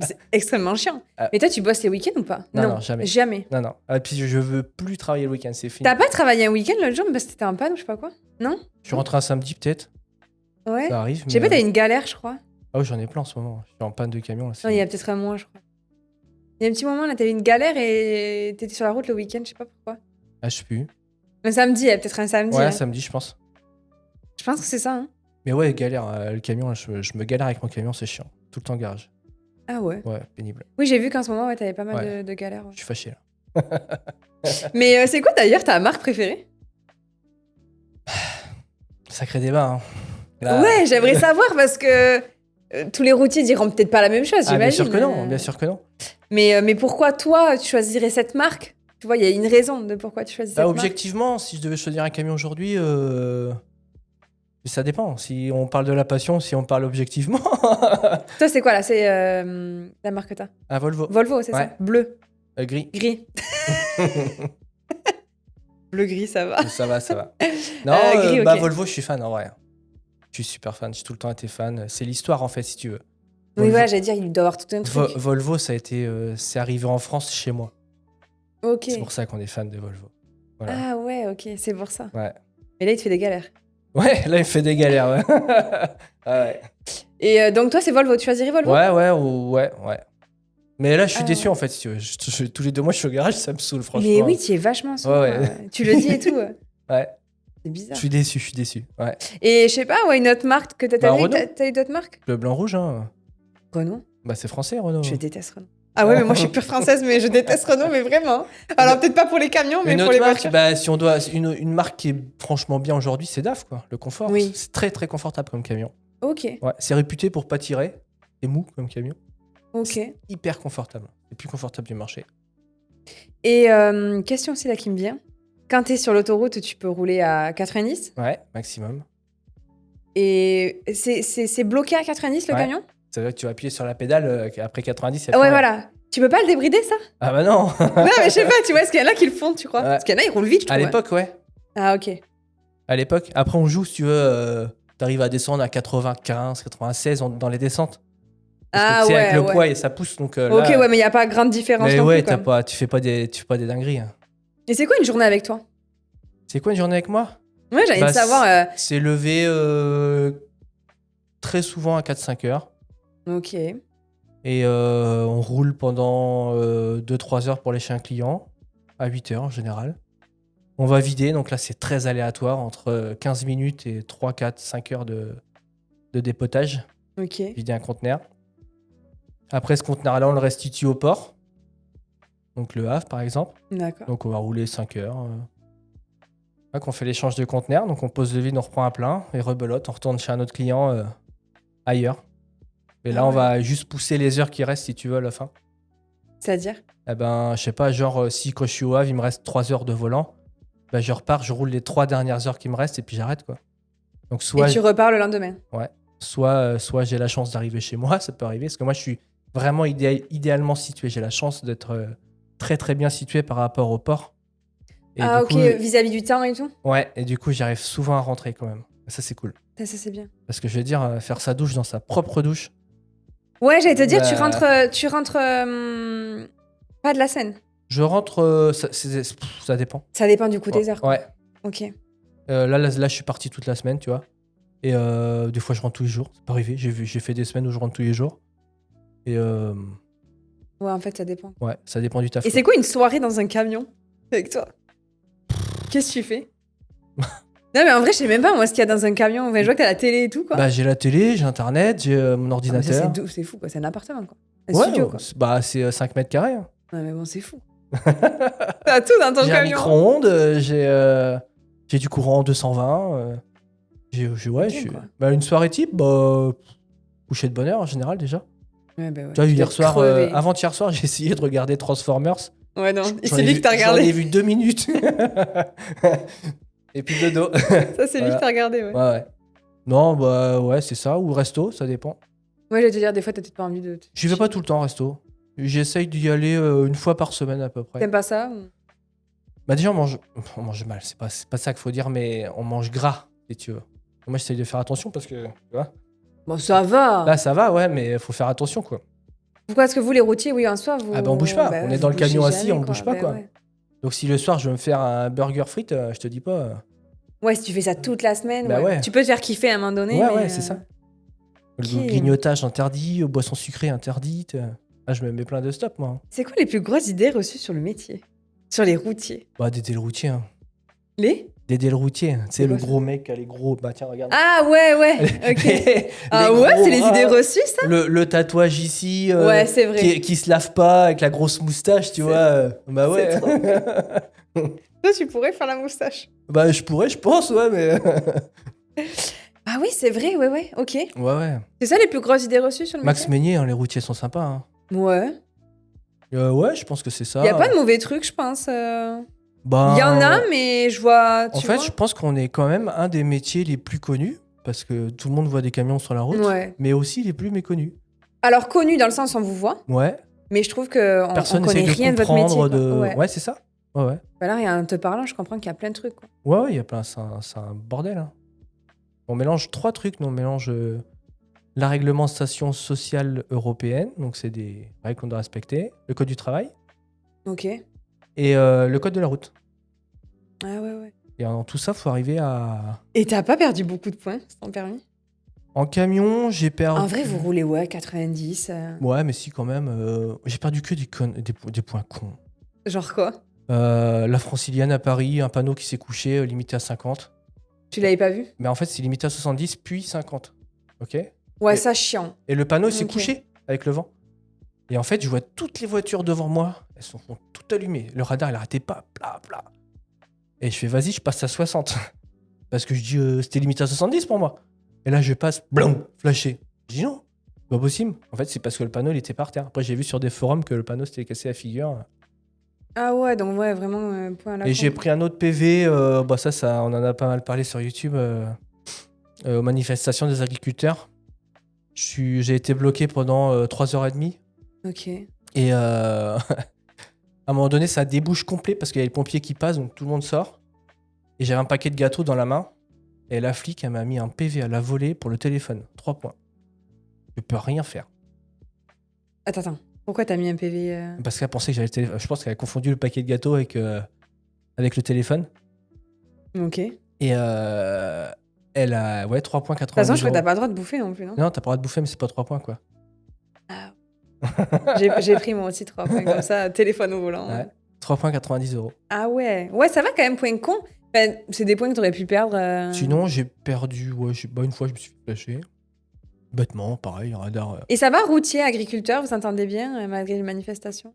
C'est extrêmement chiant. Ah. Mais toi, tu bosses les week-ends ou pas? Non, jamais. Jamais. Non. Ah, puis je veux plus travailler le week-end, c'est fini. T'as pas travaillé un week-end l'autre jour parce que t'étais en panne ou je sais pas quoi? Non? Je suis rentré un samedi, peut-être. Ouais. Ça arrive. Je sais mais, pas, t'as une galère, je crois. Ah oui, j'en ai plein en ce moment. Je suis en panne de camion. Là, Non, il y a peut-être un mois, je crois. Il y a un petit moment, là, t'avais une galère et t'étais sur la route le week-end, je sais pas pourquoi. Ah, je sais plus. Un samedi, il y a peut-être un samedi. Ouais, hein. samedi, je pense. Je pense que c'est ça. Hein. Mais ouais, galère. Le camion, je me galère avec mon camion, c'est chiant. Tout le temps garage. Ah ouais. Ouais, pénible. Oui, j'ai vu qu'en ce moment, ouais, t'avais pas mal Ouais. de galères. Ouais. Je suis fâché là. Mais c'est quoi d'ailleurs ta marque préférée? Sacré débat. Hein. Là- Ouais, j'aimerais savoir parce que tous les routiers diront peut-être pas la même chose, Ah, bien j'imagine. sûr que non, bien sûr que non. Mais pourquoi toi, tu choisirais cette marque? Tu vois, il y a une raison de pourquoi tu choisis cette marque. Objectivement, si je devais choisir un camion aujourd'hui, ça dépend. Si on parle de la passion, si on parle objectivement. Toi, c'est quoi là? C'est la marque que t'as? Un Volvo. Volvo, c'est Ouais. ça? Bleu. Gris. Gris. Bleu-gris, ça va. Ça va, ça va. Non, gris, ok. Volvo, je suis fan en vrai. Je suis super fan, j'ai tout le temps été fan. C'est l'histoire en fait, si tu veux. Oui, Volvo- voilà, j'allais dire, il doit avoir tout un truc. Volvo, ça a été, c'est arrivé en France chez moi. Ok. C'est pour ça qu'on est fan de Volvo. Voilà. Ah ouais, ok, c'est pour ça. Ouais. Mais là, il te fait des galères. Ouais, là il fait des galères. Ouais. Ouais. Et donc, toi, c'est Volvo. Tu choisirais Volvo? Ouais. Mais là, je suis Ah. déçu en fait, si tu veux. Tous les 2 mois, je suis au garage, ça me saoule, franchement. Mais oui, tu es vachement souvent. Ouais. Tu le dis et tout. Ouais, C'est je bizarre. suis déçu. Ouais. Et je sais pas, ouais, une autre marque que t'as Bah, eu, Renault. t'as eu d'autres marques? Le blanc rouge, hein. Renault. Bah, c'est français, Renault. Je déteste Renault. Ah ouais, mais moi je suis pure française, mais je déteste Renault, mais vraiment. Alors peut-être pas pour les camions, mais Une pour autre les marque, voitures. bah, si on doit. Une marque qui est franchement bien aujourd'hui, c'est DAF, quoi. Le confort. Oui. C'est très, très confortable comme camion. Ok, Ouais, c'est réputé pour pas tirer. C'est mou comme camion. ok. Hyper confortable. C'est le plus confortable du marché. Et question aussi là qui me vient. Quand t'es sur l'autoroute, tu peux rouler à 90 Ouais, maximum. et c'est bloqué à 90 le Ouais. camion? Ça veut dire que tu vas appuyer sur la pédale, après 90, elle Ouais, freine. voilà. Tu peux pas le débrider ça? Ah bah non. Non, mais je sais pas, tu vois, est-ce qu'il y en a qui le font, tu crois? Ouais. Parce qu'il y en a, ils roulent vite, je À trouve. l'époque, ouais. Ah, ok. À l'époque. Après, on joue, si tu veux, t'arrives à descendre à 95, 96 dans les descentes. Parce Ah que, tu sais, ouais, avec le ouais. poids et ça pousse, donc Ok, là... ouais, mais il y a pas grande différence Mais non ouais, plus, quoi. tu fais pas des dingueries. Hein. Et c'est quoi une journée avec toi? C'est quoi une journée avec moi? Ouais, j'allais Bah, te savoir. C'est levé très souvent à 4-5 heures. Ok. Et on roule pendant 2-3 heures pour aller chez un client, à 8 heures en général. On va vider, donc là c'est très aléatoire, entre 15 minutes et 3, 4, 5 heures de dépotage, Ok. vider un conteneur. Après ce conteneur-là, on le restitue au port, donc le Havre par exemple. D'accord. Donc on va rouler 5 heures. Donc on fait l'échange de conteneurs, donc on pose le vide, on reprend un plein, et rebelote, on retourne chez un autre client ailleurs. Et là, Ah on ouais. va juste pousser les heures qui restent, si tu veux, à la fin. C'est-à-dire? Eh ben, je sais pas, genre, si quand je suis au Havre, il me reste 3 heures de volant, ben, je repars, je roule les 3 dernières heures qui me restent, et puis j'arrête, quoi. Donc, Et tu repars le lendemain. soit j'ai la chance d'arriver chez moi, ça peut arriver, parce que moi, je suis vraiment idéalement situé. J'ai la chance d'être très, très bien situé par rapport au port. Et Ah, du ok, coup, vis-à-vis du temps et tout? ouais, et du coup, j'arrive souvent à rentrer, quand même. Ça, c'est cool. Ça, c'est bien. Parce que je veux dire, faire sa douche dans sa propre douche, Ouais, j'allais te dire, tu Bah. rentres pas de la Seine. je rentre, ça dépend. Ça dépend du coup des heures. quoi. Ouais. Ok. Là, je suis parti toute la semaine, tu vois. Et des fois, je rentre tous les jours. C'est pas arrivé. J'ai fait des semaines où je rentre tous les jours. Et Ouais, en fait, ça dépend. ouais, ça dépend du taf. Et c'est quoi une soirée dans un camion avec toi? Qu'est-ce que tu fais? Non, mais en vrai, je sais même pas moi ce qu'il y a dans un camion. Enfin, je vois que t'as la télé et tout, quoi. Bah, j'ai la télé, j'ai internet, j'ai mon Ah, mais ça, ordinateur. c'est fou, quoi. C'est un appartement, quoi. Un Ouais, studio, quoi. c'est 5 mètres carrés. Hein. Non, mais bon, c'est fou. T'as tout dans ton J'ai un camion. micro-ondes, j'ai du courant en 220. Ouais, Bien, quoi. bah, une soirée type, bah, coucher de bonne heure en général déjà. Ouais, bah ouais. Tu vois, Tu dois hier être soir, crevé. avant-hier soir, j'ai essayé de regarder Transformers. Ouais, non. Et J'en c'est ai lui vu- que t'as J'en ai regardé. vu 2 minutes. Et puis de dos. Ça, c'est lui Voilà. que t'as regardé, ouais. Ouais. Non, bah ouais, c'est ça. Ou resto, ça dépend. Ouais, j'allais te dire, des fois, t'as peut-être pas envie de. J'y vais pas tout le temps, resto. J'essaye d'y aller une fois par semaine à peu près. T'aimes pas ça ou- Bah déjà, on mange mal, c'est pas ça qu'il faut dire, mais on mange gras, si tu veux. Moi, j'essaye de faire attention parce que, tu vois, Bon, ça va. là, ça va, ouais, mais faut faire attention, quoi. Pourquoi est-ce que vous, les routiers, oui, en soi, vous... Ah bah, on bouge pas. Bah On ouais, est vous dans le bougez camion assis, jamais, on bouge pas, Bah quoi. ouais. Donc, si le soir, je veux me faire un burger frites, je te dis pas. Ouais, si tu fais ça toute la semaine, Bah ouais. Tu peux te faire kiffer à un moment donné, Ouais, mais, ouais, c'est ça. ok. Le grignotage interdit, boissons sucrées interdites. Ah, je me mets plein de stops, moi. C'est quoi les plus grosses idées reçues sur le métier? Sur les routiers? Bah, Dédé le routier, hein. Les? Dédé le routier, tu sais, C'est le quoi, ça gros mec qui a les gros. Bah, tiens, regarde. Ah ouais, ok. Ah ouais, c'est les idées reçues, ça? Le tatouage ici, Ouais, c'est vrai. qui se lave pas avec la grosse moustache, tu C'est- vois. Bah ouais. c'est trop Toi, tu pourrais faire la moustache. Bah, je pourrais, je pense, ouais, mais. Ah oui, c'est vrai, ouais, ok. Ouais, ouais. C'est ça les plus grosses idées reçues sur le Max métier? Meignier, hein, les routiers sont sympas. Hein. Ouais. Ouais, je pense que c'est ça. Y a pas de mauvais trucs, je pense. Bah, Y en a, mais je vois. En Tu fait, vois je pense qu'on est quand même un des métiers les plus connus, parce que tout le monde voit des camions sur la route, Ouais. mais aussi les plus méconnus. Alors, connu dans le sens on vous voit, Ouais, mais je trouve qu'on personne on connaît n'essaye de rien de votre métier. comprendre. quoi. Ouais. Ouais, c'est ça. Ouais, ouais. Bah là, en te parlant, je comprends qu'il y a plein de trucs. Quoi. Ouais, il y a plein, c'est un bordel. Hein. On mélange 3 trucs. Nous, on mélange la réglementation sociale européenne, donc c'est des règles qu'on doit respecter, le code du travail Ok. et le code de la route. Ah ouais. Et en tout ça, faut arriver à. Et t'as pas perdu beaucoup de points, c'est ton permis? En camion, j'ai perdu. En vrai, vous roulez, 90. Ouais, mais si, quand même. J'ai perdu que des points cons. Genre quoi? La francilienne à Paris, un panneau qui s'est couché, limité à 50. Tu l'avais pas vu? Mais en fait, c'est limité à 70, puis 50. Ok? Ouais, Et- ça, chiant. Et le panneau s'est Ok. couché avec le vent. Et en fait, je vois toutes les voitures devant moi, elles sont toutes allumées. Le radar, il arrêtait pas. Bla, bla. Et je fais, vas-y, je passe à 60. Parce que je dis, c'était limité à 70 pour moi. Et là, je passe, blam, flashé. Je dis non, pas possible. En fait, c'est parce que le panneau, il était par terre. Après, j'ai vu sur des forums que le panneau s'était cassé la figure. Ah ouais, donc ouais, vraiment, point à la Et con. j'ai pris un autre PV, bah ça, on en a pas mal parlé sur YouTube, aux manifestations des agriculteurs. J'ai été bloqué pendant 3h30. Ok. Et à un moment donné, ça débouche complet parce qu'il y a les pompiers qui passent, donc tout le monde sort. Et j'avais un paquet de gâteaux dans la main. Et la flic, elle m'a mis un PV à la volée pour le téléphone. 3 points. Je peux rien faire. Attends. Pourquoi t'as mis un PV Parce qu'elle pensait que j'avais le téléphone. Je pense qu'elle a confondu le paquet de gâteaux avec le téléphone. Ok. De Et elle a, 3 points 90 toute façon, je crois que euros. t'as pas le droit de bouffer non plus, non? Non, t'as pas le droit de bouffer, mais c'est pas 3 points, quoi. Ah. J'ai pris moi aussi 3 points comme ça, téléphone au volant. Ouais. 3 points 90 euros. Ah ouais. Ouais, ça va quand même, point con. Enfin, c'est des points que t'aurais pu perdre. Sinon, j'ai perdu. Ouais, une fois, je me suis fait flasher. Bêtement, pareil, radar. Et ça va, routier, agriculteur, vous entendez bien, malgré les manifestations?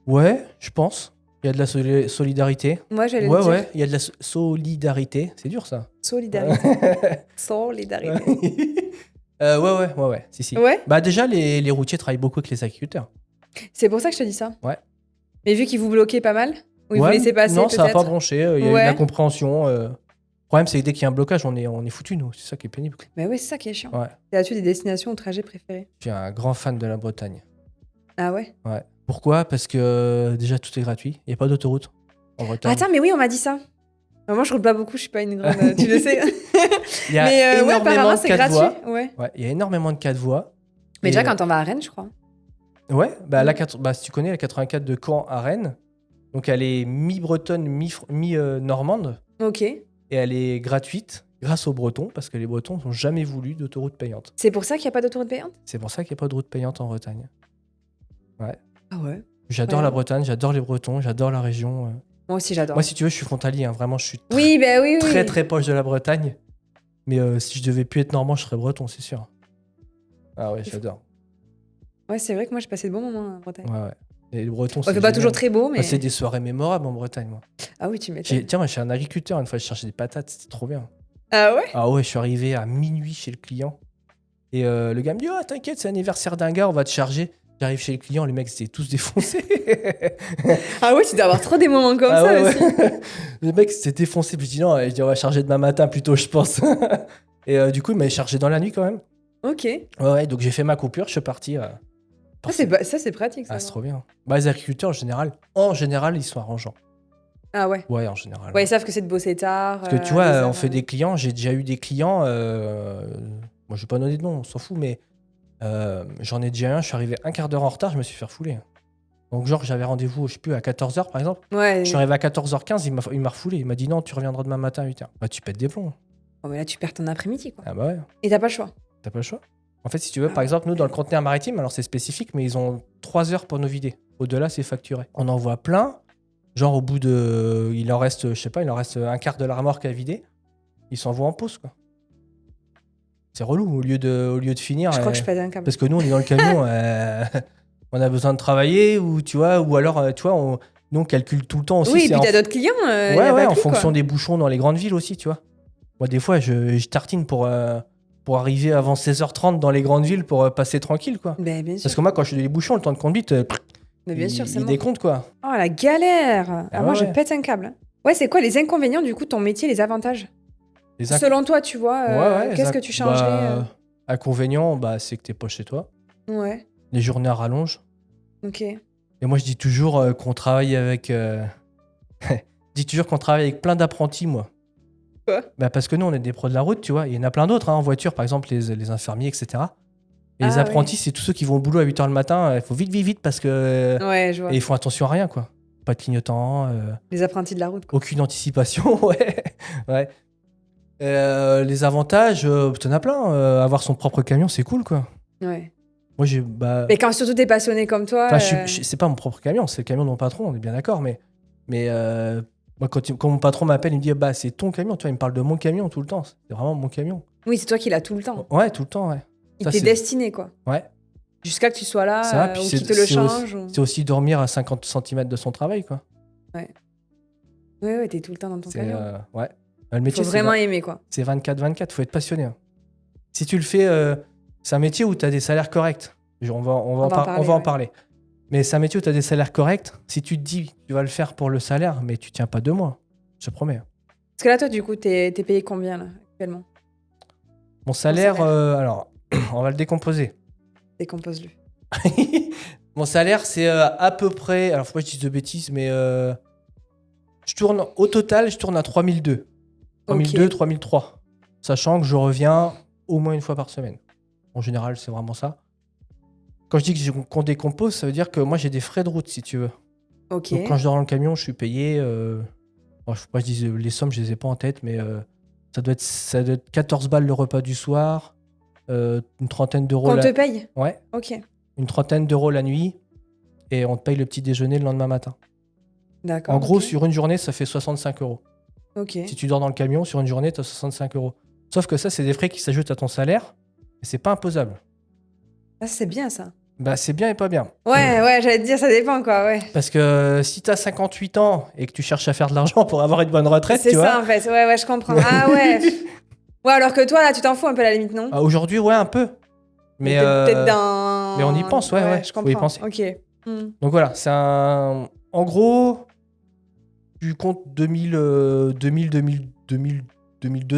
Ouais, je pense. Il y a de la solidarité. Moi, j'allais le Ouais, dire. ouais, il y a de la solidarité. C'est dur, ça. Solidarité. Solidarité. Ouais, si. Ouais. Bah, déjà, les routiers travaillent beaucoup avec les agriculteurs. C'est pour ça que je te dis ça. Ouais. Mais vu qu'ils vous bloquaient pas mal, ou ils vous Ouais, laissaient passer, non, ça n'a peut-être. pas branché. Il y a eu de Ouais. la compréhension. Le problème, c'est que dès qu'il y a un blocage, on est foutu, nous. C'est ça qui est pénible. Mais oui, c'est ça qui est chiant. Ouais. As-tu des destinations ou trajets préférés? Je suis un grand fan de la Bretagne. Ah ouais? Ouais. Pourquoi? Parce que déjà, tout est gratuit. Il n'y a pas d'autoroute en Bretagne. Attends, mais oui, on m'a dit ça. Moi, je roule pas beaucoup, je suis pas une grande. Tu le sais. Il y a Mais ouais, énormément apparemment, de c'est 4 gratuit. voies. Ouais. Ouais, il y a énormément de 4 voies. Mais Et, déjà, quand on va à Rennes, je crois. Ouais, bah, si tu connais la 84 de Caen à Rennes, donc elle est mi-bretonne, mi-normande, Ok. et elle est gratuite grâce aux Bretons, parce que les Bretons n'ont jamais voulu d'autoroute payante. C'est pour ça qu'il n'y a pas d'autoroute payante? C'est pour ça qu'il n'y a pas de route payante en Bretagne. Ah ouais. J'adore Ouais. la Bretagne, j'adore les Bretons, j'adore la région. Moi aussi, j'adore. Moi, si tu veux, je suis frontalier, hein, vraiment, je suis Oui, bah oui. très très proche de la Bretagne. Mais si je devais plus être normand, je serais breton, c'est sûr. Ah ouais, j'adore. Ouais, c'est vrai que moi, j'ai passé de bons moments en Bretagne. Ouais. Et les Bretons, Ouais, c'est pas génial. toujours très beau, mais. Moi, c'est des soirées mémorables en Bretagne, moi. Ah oui, tu m'étonnes. Tiens, moi, je suis un agriculteur. Une fois, je cherchais des patates. C'était trop bien. Ah ouais? Ah ouais, je suis arrivé à minuit chez le client. Et le gars me dit, oh, t'inquiète, c'est l'anniversaire d'un gars, on va te charger. J'arrive chez le client, les mecs étaient tous défoncés. Ah ouais, tu dois avoir trop des moments comme Ah ça ouais, aussi. ouais. Les mecs s'étaient défoncés. Puis je dis non, je dis, on va charger demain matin plutôt, je pense. Et du coup, il m'avait chargé dans la nuit quand même. Ok. Ouais, donc j'ai fait ma coupure, je suis parti. Ça, c'est pratique, ça. Ah, c'est trop bien. Bah, les agriculteurs, en général, ils sont arrangeants. Ah ouais. Ouais, en général. Ouais, ils savent que c'est de bosser tard. Parce que tu vois, on fait des clients, j'ai déjà eu des clients, moi je vais pas donner de nom, on s'en fout, mais j'en ai déjà un, je suis arrivé un quart d'heure en retard, je me suis fait refouler. Donc genre j'avais rendez-vous, je sais plus, à 14h par exemple. Ouais. Je suis arrivé à 14h15, il m'a refoulé, il m'a dit non, tu reviendras demain matin à 8h. Bah tu pètes des plombs. Oh, mais là, tu perds ton après-midi, quoi. Ah bah ouais, Et t'as pas le choix. t'as pas le choix. En fait, si tu veux, Ah par exemple, nous dans le conteneur maritime, alors c'est spécifique, mais ils ont 3 heures pour nous vider. Au-delà, c'est facturé. On en voit plein, genre au bout de... Il en reste, je sais pas, il en reste un quart de la remorque à vider. Ils s'envoient en pause, quoi. C'est relou, au lieu de finir... Je crois que je pète un câble. Parce que nous, on est dans le camion, on a besoin de travailler, ou tu vois, ou alors, tu vois, nous, on calcule tout le temps aussi. Oui, et c'est puis en t'as d'autres clients. en fonction des bouchons dans les grandes villes aussi, tu vois. Moi, des fois, je tartine pour arriver avant 16h30 dans les grandes villes pour passer tranquille, quoi. Ben, bien sûr. Parce que moi, quand je suis dans les bouchons, le temps de conduite, Mais bien sûr, c'est il mort. décompte, quoi. Oh, la galère. Ah Moi, je ouais. pète un câble. Ouais, c'est quoi les inconvénients, du coup, de ton métier, les avantages Les Selon toi, tu vois, Ouais, qu'est-ce que tu changerais Inconvénient, bah, c'est que t'es pas chez toi. Ouais, Les journées rallongent. ok. Et moi, je dis toujours qu'on travaille avec... je dis toujours qu'on travaille avec plein d'apprentis, moi. Quoi Bah parce que nous, on est des pros de la route, tu vois. Il y en a plein d'autres, hein, en voiture, par exemple, les infirmiers, etc. Et les Ah, apprentis, ouais. c'est tous ceux qui vont au boulot à 8h le matin. Il faut vite, vite, vite, parce que... Ouais, je vois. Et ils font attention à rien, quoi. Pas de clignotant, Les apprentis de la route, quoi. aucune anticipation, ouais. Ouais. Les avantages, t'en as plein. Avoir son propre camion, c'est cool, quoi. Ouais. Moi, j'ai... Bah... Mais quand surtout t'es passionné comme toi. Enfin, c'est pas mon propre camion, c'est le camion de mon patron, on est bien d'accord, mais moi, quand mon patron m'appelle, il me dit bah c'est ton camion, tu vois, il me parle de mon camion tout le temps, c'est vraiment mon camion. Oui, c'est toi qui l'as tout le temps. Ouais, tout le temps, ouais. Il Ça, t'est c'est- destiné, quoi. Ouais, Jusqu'à que tu sois là, ça, puis ou qu'il te le change. c'est aussi dormir à 50 cm de son travail, quoi. Ouais, ouais, t'es tout le temps dans ton C'est, camion. ouais. Le Faut métier, vraiment aimer, quoi. c'est 24-24, faut être passionné. Hein. Si tu le fais, c'est un métier où tu as des salaires corrects. On va en parler. Mais c'est un métier où tu as des salaires corrects. Si tu te dis tu vas le faire pour le salaire, mais tu tiens pas 2 mois, je te promets. Parce que là, toi, du coup, t'es payé combien, là, actuellement Mon salaire, salaire. alors, on va le décomposer. Décompose-le. Mon salaire, c'est à peu près. Alors, faut pas que je dise de bêtises, mais au total, je tourne à 3002. 3002, 3003. Sachant que je reviens au moins une fois par semaine. En général, c'est vraiment ça. Quand je dis qu'on décompose, ça veut dire que moi, j'ai des frais de route, si tu veux. Ok. Donc, quand je dors dans le camion, je suis payé. Bon, faut pas que je dise les sommes, je les ai pas en tête, mais ça doit être 14 balles le repas du soir, une trentaine d'euros. Qu'on te paye Ouais. Ok. Une trentaine d'euros la nuit et on te paye le petit déjeuner le lendemain matin. D'accord. En gros, ok. sur une journée, ça fait 65 euros. Ok. Si tu dors dans le camion, sur une journée, tu as 65 euros. Sauf que ça, c'est des frais qui s'ajoutent à ton salaire et c'est pas imposable. Ah, c'est bien, ça. Bah, c'est bien et pas bien. Ouais, j'allais te dire, ça dépend, quoi, ouais. Parce que si tu as 58 ans et que tu cherches à faire de l'argent pour avoir une bonne retraite, C'est tu ça, vois. en fait. Ouais, je comprends. Ah, ouais. Ouais, alors que toi, là, tu t'en fous un peu, à la limite, non Aujourd'hui, ouais, un peu. Mais, peut-être dans... mais on y pense, ouais, je faut comprends. y penser. Ok. Hmm. Donc voilà, c'est un. En gros, tu comptes 2002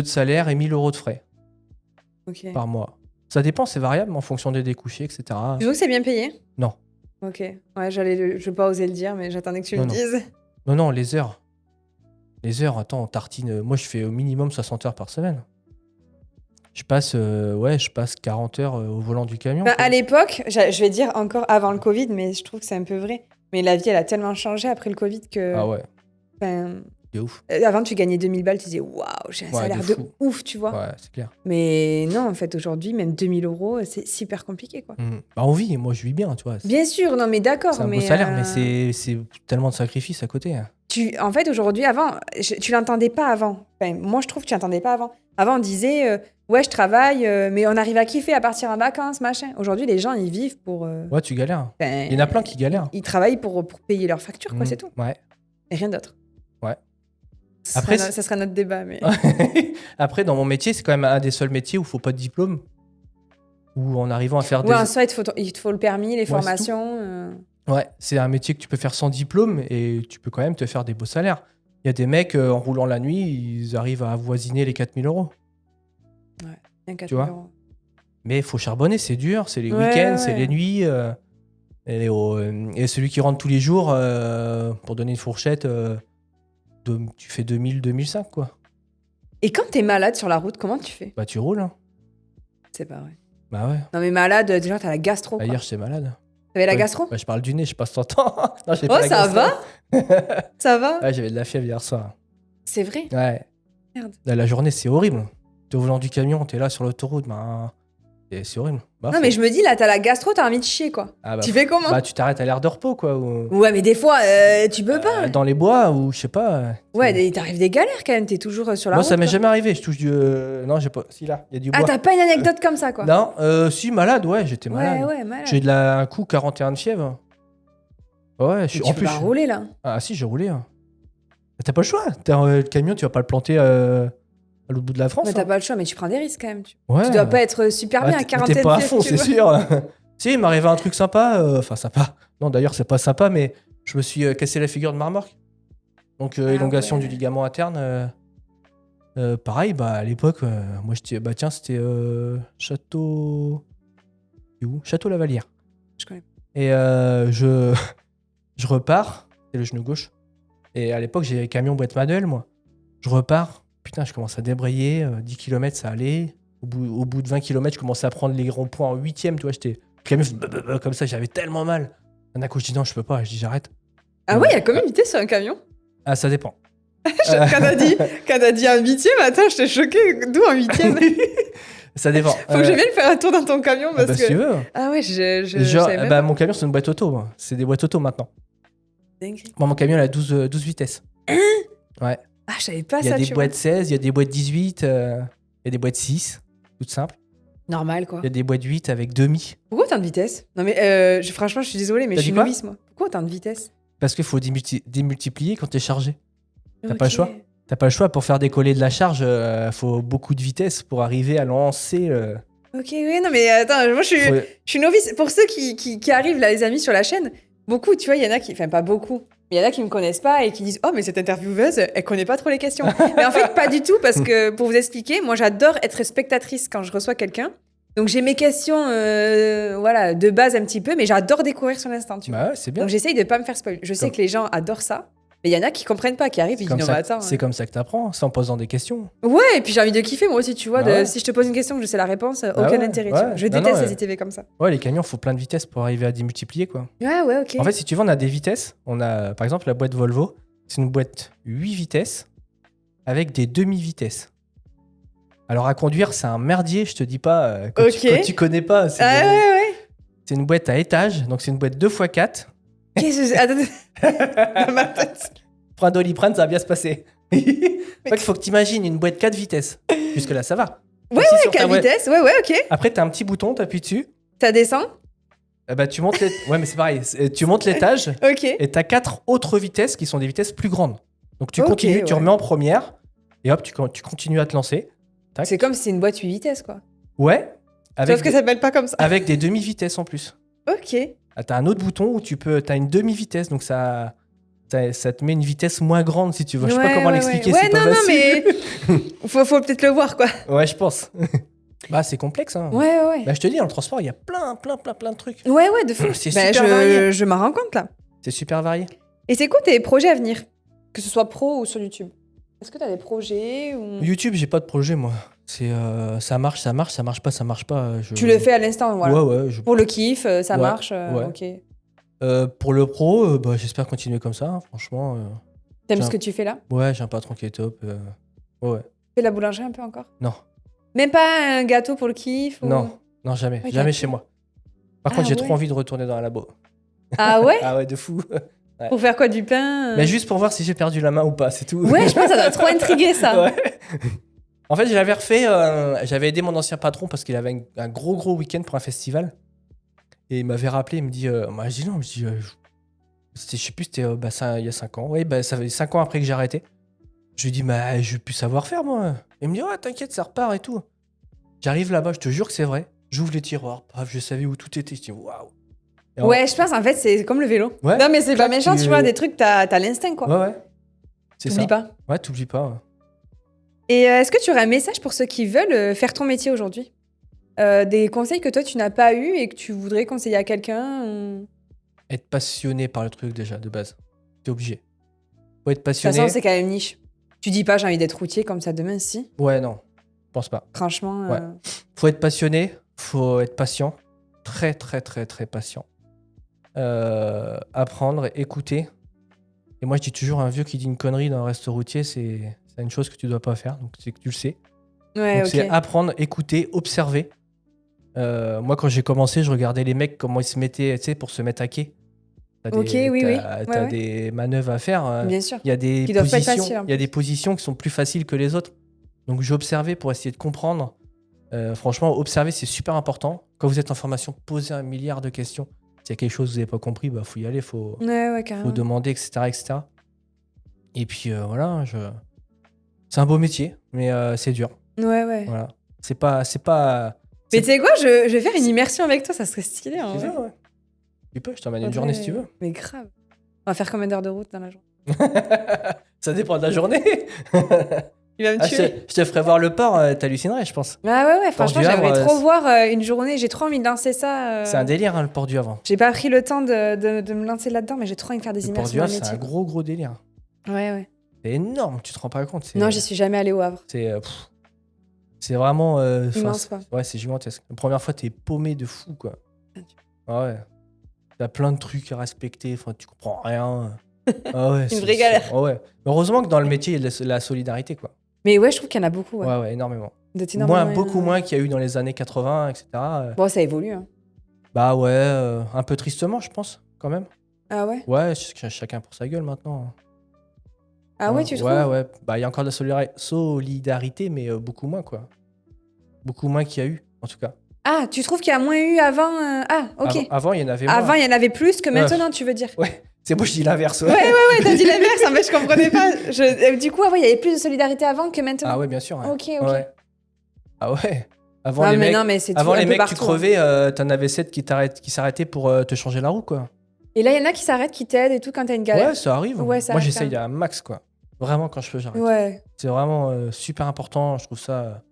de salaire et 1000 euros de frais Ok. par mois. Ça dépend, c'est variable en fonction des découchés, etc. Tu trouves que c'est bien payé Non. Ok. Ouais, je vais pas oser le dire, mais j'attendais que tu Non, le non. dises. Non, les heures. Les heures, attends, on tartine. Moi, je fais au minimum 60 heures par semaine. Je passe 40 heures au volant du camion. Bah, quoi. à l'époque, je vais dire encore avant le Covid, mais je trouve que c'est un peu vrai. Mais la vie, elle a tellement changé après le Covid que... Ah ouais, Enfin, c'est ouf. avant, tu gagnais 2000 balles, tu disais waouh, j'ai un Ouais, salaire de de fou. ouf, tu vois. Ouais, c'est clair. Mais non, en fait, aujourd'hui, même 2000 euros, c'est super compliqué, quoi. Bah, on vit, moi je vis bien, tu vois. Bien sûr, non, mais d'accord. C'est un beau mais salaire, mais c'est tellement de sacrifices à côté. Hein. En fait, aujourd'hui, avant, tu l'entendais pas avant. Enfin, moi, je trouve que tu l'entendais pas avant. Avant, on disait, ouais, je travaille, mais on arrive à kiffer, à partir en vacances, machin. Aujourd'hui, les gens, ils vivent pour... Ouais, tu galères. ben, Il y en a plein qui galèrent. Ils travaillent pour payer leurs factures, quoi, Mhm. c'est tout. Ouais. Et rien d'autre. Ouais. Ça Après, sera, ça sera notre débat, mais... Après, dans mon métier, c'est quand même un des seuls métiers où il faut pas de diplôme. Où en arrivant à faire Ouais, en soi, il te faut le permis, les c'est formations. Ouais, c'est un métier que tu peux faire sans diplôme et tu peux quand même te faire des beaux salaires. Il y a des mecs, en roulant la nuit, ils arrivent à avoisiner les 4000 euros. Rien qu'à Tu vois. 1000 euros. Mais il faut charbonner, c'est dur, c'est les Ouais, week-ends, ouais. c'est les nuits. Et celui qui rentre tous les jours, pour donner une fourchette, tu fais 2000, 2005, quoi. Et quand t'es malade sur la route, comment tu fais? Bah, tu roules, hein. C'est pas vrai. Bah ouais. Non mais malade, déjà t'as la gastro, Bah, quoi. hier, j'étais malade. T'avais la Ouais. gastro? Bah, je parle du nez, je passe ton temps. Non, j'ai Oh, pas la ça gastro. va? Ça va? Ouais, j'avais de la fièvre hier soir. C'est vrai? Ouais. Merde. Là, la journée, c'est horrible. T'es au volant du camion, t'es là sur l'autoroute, bah, c'est horrible. Bah, Non mais je me dis, là, t'as la gastro, t'as envie de chier, quoi. Ah, bah, Tu fais comment? bah, tu t'arrêtes à l'air de repos, quoi. Ou... Ouais, mais des fois, tu peux pas. dans les bois, ou je sais pas. Ouais, t'arrives des galères quand même, t'es toujours sur la Moi, route. ça m'est quoi. jamais arrivé. Je touche du. Non, j'ai pas. Si, là, il y a du bois. Ah, t'as pas une anecdote comme ça, quoi? Non, si, malade, ouais, j'étais malade. Ouais, malade. J'ai un coup 41 de fièvre. Ouais, Mais tu peux pas rouler, là. Ah, si, j'ai roulé. Hein. T'as pas le choix. Le camion, tu vas pas le planter à l'autre bout de la France. Mais t'as hein. pas le choix, mais tu prends des risques quand même. Tu Ouais. dois pas être super bien à 40 T'es pas à pieds, fond, tu c'est vois. sûr. Si, il m'est arrivé un truc sympa. Enfin, sympa. Non, d'ailleurs, c'est pas sympa, mais je me suis cassé la figure de ma remorque. Donc, élongation ouais. du ligament interne. Pareil, bah, à l'époque, moi, j'étais. Bah, tiens, c'était Château. C'est où Château Lavalière. Je connais. Et je repars. C'est le genou gauche. Et à l'époque, j'ai camion boîte manuelle, moi. Je repars. Putain, je commence à débrayer. 10 km, ça allait. Au bout de 20 km, je commençais à prendre les ronds-points en 8ème. Tu vois, le camion fait comme ça, j'avais tellement mal. Un coup, je dis non, je peux pas. Je dis j'arrête. Ah ouais, il y a combien de vitesse sur un camion? Ah, ça dépend. Quand t'as dit un huitième, attends, j'étais choquée. D'où un huitième? Ça dépend. Faut que je vienne faire un tour dans ton camion parce Si tu que. veux. Ah ouais, je Genre, savais même bah, pas. mon camion, c'est une boîte auto. Moi. C'est des boîtes auto maintenant. Dinguerie. Moi, mon camion, il a 12 vitesses. Ouais. Ah, je savais pas Il y a ça, des tu boîtes 16, il y a des boîtes 18, il y a des boîtes 6, toutes simples. vois. Normal, quoi. Il y a des boîtes 8 avec demi. Pourquoi autant de vitesse? Non mais franchement, je suis désolée, mais T'as je suis dit quoi novice, moi. Pourquoi autant de vitesse? Parce qu'il faut démultiplier quand t'es chargé. T'as pas le Ok. choix. T'as pas le choix pour faire décoller de la charge, faut beaucoup de vitesse pour arriver à lancer. Ok, oui, non mais attends, moi je suis novice. Pour ceux qui arrivent là, les amis, sur la chaîne, beaucoup, tu vois, il y en a qui. Enfin, pas beaucoup. Mais il y en a qui me connaissent pas et qui disent oh mais cette intervieweuse elle connaît pas trop les questions. Mais en fait pas du tout parce que pour vous expliquer, moi j'adore être spectatrice quand je reçois quelqu'un. Donc j'ai mes questions voilà de base un petit peu, mais j'adore découvrir sur l'instant. Tu vois. Bah ouais, c'est bien. Donc j'essaye de pas me faire spoil. Je sais Comme- que les gens adorent ça, mais il y en a qui comprennent pas, qui arrivent et qui disent non mais attends. C'est comme ça que t'apprends, c'est en posant des questions. Ouais, et puis j'ai envie de kiffer moi aussi, tu vois. Bah ouais. Si je te pose une question que je sais la réponse, Bah aucun ouais, intérêt. ouais. Tu vois. Je Non, déteste non, les ITV comme ça. Ouais, les camions, faut plein de vitesses pour arriver à démultiplier, quoi. Ouais, ok. En fait, si tu veux, on a des vitesses. On a, par exemple, la boîte Volvo, c'est une boîte 8 vitesses avec des demi-vitesses. Alors, à conduire, c'est un merdier, je te dis pas. Quand tu connais pas, c'est ouais. c'est une boîte à étage, donc c'est une boîte 2x4. Qu'est-ce que c'est? Attends, dans ma tête. Prends un Doliprane, ça va bien se passer. En fait, il faut que tu imagines une boîte 4 vitesses. Jusque-là, ça va. Ouais, Donc, si sur ta 4 boîte- vitesses, ouais, ok. Après, tu as un petit bouton, tu appuies dessus. Ça descend, Bah, tu montes Ouais, mais c'est pareil. Tu montes l'étage ok. et tu as 4 autres vitesses qui sont des vitesses plus grandes. Donc, tu Ok, continues, tu ouais. remets en première et hop, tu continues à te lancer. Tac. C'est comme si c'est une boîte 8 vitesses, quoi. Ouais. Sauf que ça s'appelle pas comme ça. Avec des demi-vitesses en plus. Ok. Ah, t'as un autre bouton où t'as une demi-vitesse, donc ça te met une vitesse moins grande si tu veux. Je sais pas comment l'expliquer, Ouais, c'est pas non, facile. mais faut peut-être le voir, quoi. Ouais, je pense. Bah, c'est complexe, hein. Ouais. Bah, je te dis, dans le transport, il y a plein de trucs. Ouais, de fou. C'est Bah, super varié. je m'en rends compte, là. C'est super varié. Et c'est quoi tes projets à venir? Que ce soit pro ou sur YouTube? Est-ce que t'as des projets ou... YouTube, j'ai pas de projet, moi. C'est ça marche pas, ça marche pas. Tu le fais à l'instant, voilà. Ouais. Pour le kiff, ça Ouais, marche, ouais. ok. Pour le pro, bah, j'espère continuer comme ça, hein, franchement. T'aimes Tiens. ce que tu fais là? Ouais, j'ai un patron qui est top. Ouais. Tu fais de la boulangerie un peu encore? Non. Même pas un gâteau pour le kiff ou... Non, jamais. Ok. Jamais chez moi. Par contre, j'ai ouais. trop envie de retourner dans un labo. Ah ouais? Ah ouais, de fou. Pour faire quoi, du pain? Mais juste pour voir si j'ai perdu la main ou pas, c'est tout. Ouais, je pense que ça doit trop intriguer, ça. Ouais. En fait, j'avais refait. J'avais aidé mon ancien patron parce qu'il avait un gros week-end pour un festival. Et il m'avait rappelé, il me dit. Moi, je dis non, je sais plus, c'était il y a 5 ans. Oui, bah, ça fait 5 ans après que j'ai arrêté. Je lui dis, bah, je vais plus savoir faire, moi. Il me dit, ouais, t'inquiète, ça repart et tout. J'arrive là-bas, je te jure que c'est vrai. J'ouvre les tiroirs, paf, je savais où tout était. Je dis, waouh. Et Ouais, je pense en fait c'est comme le vélo. Ouais. Non mais c'est pas Clac, méchant, tu- tu vois, des trucs, t'as l'instinct quoi. Ouais. C'est ça. T'oublies pas. Ouais, t'oublies pas. Ouais. Et est-ce que tu aurais un message pour ceux qui veulent faire ton métier aujourd'hui? Des conseils que toi tu n'as pas eu et que tu voudrais conseiller à quelqu'un ou... Être passionné par le truc déjà, de base. T'es obligé. Faut être toute passionné. façon, c'est quand même niche. Tu dis pas j'ai envie d'être routier comme ça demain, si. Ouais, non, je pense pas. Franchement. Ouais. Faut être passionné, faut être patient. Très, très, très, très patient. Apprendre, écouter. Et moi, je dis toujours, un vieux qui dit une connerie dans un resto routier, c'est une chose que tu dois pas faire. Donc, c'est que tu le sais. Ouais, Donc, ok. c'est apprendre, écouter, observer. Moi, quand j'ai commencé, je regardais les mecs, comment ils se mettaient, tu sais, pour se mettre à quai. Ok, oui, oui. T'as Ouais, ouais. des manœuvres à faire. Bien sûr. Il y a des Qui doivent pas être positions, faciles, en il y a plus. des positions qui sont plus faciles que les autres. Donc, j'ai observé pour essayer de comprendre. Franchement, observer, c'est super important. Quand vous êtes en formation, posez un milliard de questions. S'il y a quelque chose que vous n'avez pas compris, bah, faut y aller, faut Ouais, carrément. demander, etc., etc. Et puis voilà, c'est un beau métier, mais c'est dur. Ouais. Voilà. C'est pas. Mais tu sais quoi, je vais faire une immersion avec toi, ça serait stylé. En Tu vrai. veux, ouais. Tu peux, je t'emmène une journée si tu veux. Mais grave. On va faire combien d'heures de route dans la journée? Ça dépend de la journée. Il va me Ah, tuer. je te ferai voir le port, t'hallucinerais, je pense. Ah ouais, franchement, du Havre, j'aimerais trop voir une journée. J'ai trop envie de lancer ça. C'est un délire, hein, le port du Havre. J'ai pas pris le temps de me lancer là-dedans, mais j'ai trop envie de faire des Le port immersions du dans Havre, le c'est métier. un gros délire. Ouais. C'est énorme, tu te rends pas compte. Non, j'y suis jamais allée au Havre. C'est vraiment. Immense, quoi. Ouais, c'est gigantesque. La première fois, t'es paumé de fou, quoi. Ah ouais. T'as plein de trucs à respecter, enfin, tu comprends rien. Ah ouais, Une vraie galère. Ah ouais. Heureusement que dans le métier, il y a de la solidarité, quoi. Mais ouais, je trouve qu'il y en a beaucoup. Ouais. Ouais, énormément. Beaucoup Énormément. moins qu'il y a eu dans les années 80, etc. Bon, ça évolue. Hein. Bah ouais, un peu tristement, je pense, quand même. Ah ouais? Ouais, chacun pour sa gueule maintenant. Ah ouais, tu trouves? Ouais. Bah, il y a encore de la solidarité, mais beaucoup moins, quoi. Beaucoup moins qu'il y a eu, en tout cas. Ah, tu trouves qu'il y a moins eu avant Ah, ok. Avant, il y en avait moins. Avant, il y en avait plus que maintenant, tu veux dire? Ouais, c'est moi, je dis l'inverse. Ouais, t'as dit l'inverse, en fait, je comprenais pas. Du coup, ouais, il y avait plus de solidarité avant que maintenant. Ah ouais, bien sûr. Ouais. Ok. Ouais. Ah ouais. Avant, Non, les mais mecs, non, mais c'est avant tout, un les peu mecs, tu partout, crevais, t'en avais 7 qui s'arrêtaient pour te changer la roue, quoi. Et là, il y en a qui s'arrêtent, qui t'aident et tout quand t'as une galère. Ouais, ça arrive. Ouais, ça Moi, arrive, j'essaye quand à max, quoi. Vraiment, quand je peux, j'arrête. Ouais. C'est vraiment super important, je trouve ça.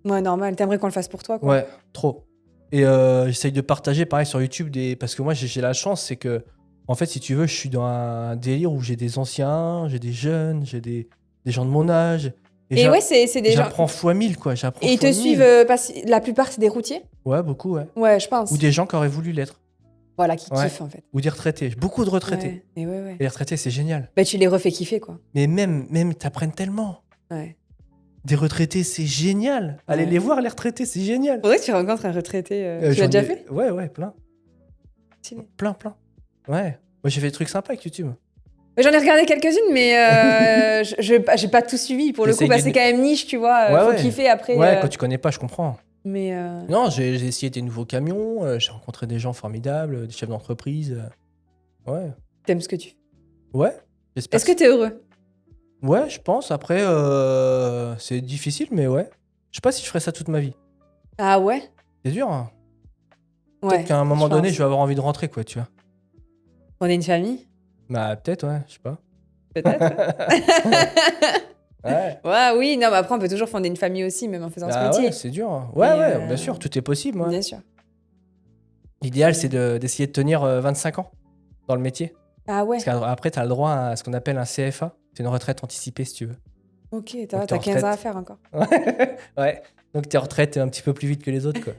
Ouais, normal. T'aimerais qu'on le fasse pour toi, quoi. Ouais, trop. Et j'essaye de partager, pareil, sur YouTube, parce que moi, j'ai la chance, c'est que, en fait, si tu veux, je suis dans un délire où j'ai des anciens, j'ai des jeunes, j'ai des gens de mon âge. Et ouais, c'est des gens. J'apprends fois 1000, quoi. Et ils te suivent, parce que la plupart, c'est des routiers? Ouais, beaucoup, ouais. Ouais, je pense. Ou des gens qui auraient voulu l'être. Voilà, qui Ouais. kiffent, en fait. Ou des retraités. Beaucoup de retraités. Ouais. Et ouais. Et les retraités, c'est génial. Bah, tu les refais kiffer, quoi. Mais même t'apprennent tellement. Ouais. Des retraités, c'est génial. Allez Ouais. les voir, les retraités, c'est génial. Faudrait que tu rencontres un retraité. Tu J'en l'as déjà ai- fait? Ouais, plein. Stylé. Plein. Ouais. Moi, j'ai fait des trucs sympas avec YouTube. Mais j'en ai regardé quelques-unes, mais j'ai pas tout suivi pour le coup. T'essayes Bah, de- c'est quand même niche, tu vois. Ouais, Faut ouais. kiffer après. Ouais, quand tu connais pas, je comprends. Mais Non, j'ai essayé des nouveaux camions, j'ai rencontré des gens formidables, des chefs d'entreprise. Ouais. t'aimes ce que tu fais. Ouais. J'espère. Est-ce que t'es heureux? Ouais, je pense. Après, c'est difficile, mais ouais. Je sais pas si je ferais ça toute ma vie. Ah ouais? C'est dur, hein. Ouais. Peut-être qu'à un moment donné, pense. je vais avoir envie de rentrer, quoi, tu vois. On est une famille? Bah, peut-être, ouais, je sais pas. Peut-être. Ouais. Ouais, oui. Non, mais après, on peut toujours fonder une famille aussi, même en faisant ce Bah métier. ouais, c'est dur. Hein. Ouais, Et, bien sûr, tout est possible. Ouais. Bien sûr. L'idéal, c'est d'essayer de tenir 25 ans dans le métier. Ah ouais. Parce qu'après, tu as le droit à ce qu'on appelle un CFA. C'est une retraite anticipée, si tu veux. Ok, Donc, t'as t'es en 15 ans à retraite. faire encore. Ouais. Donc, t'es en retraite un petit peu plus vite que les autres, quoi.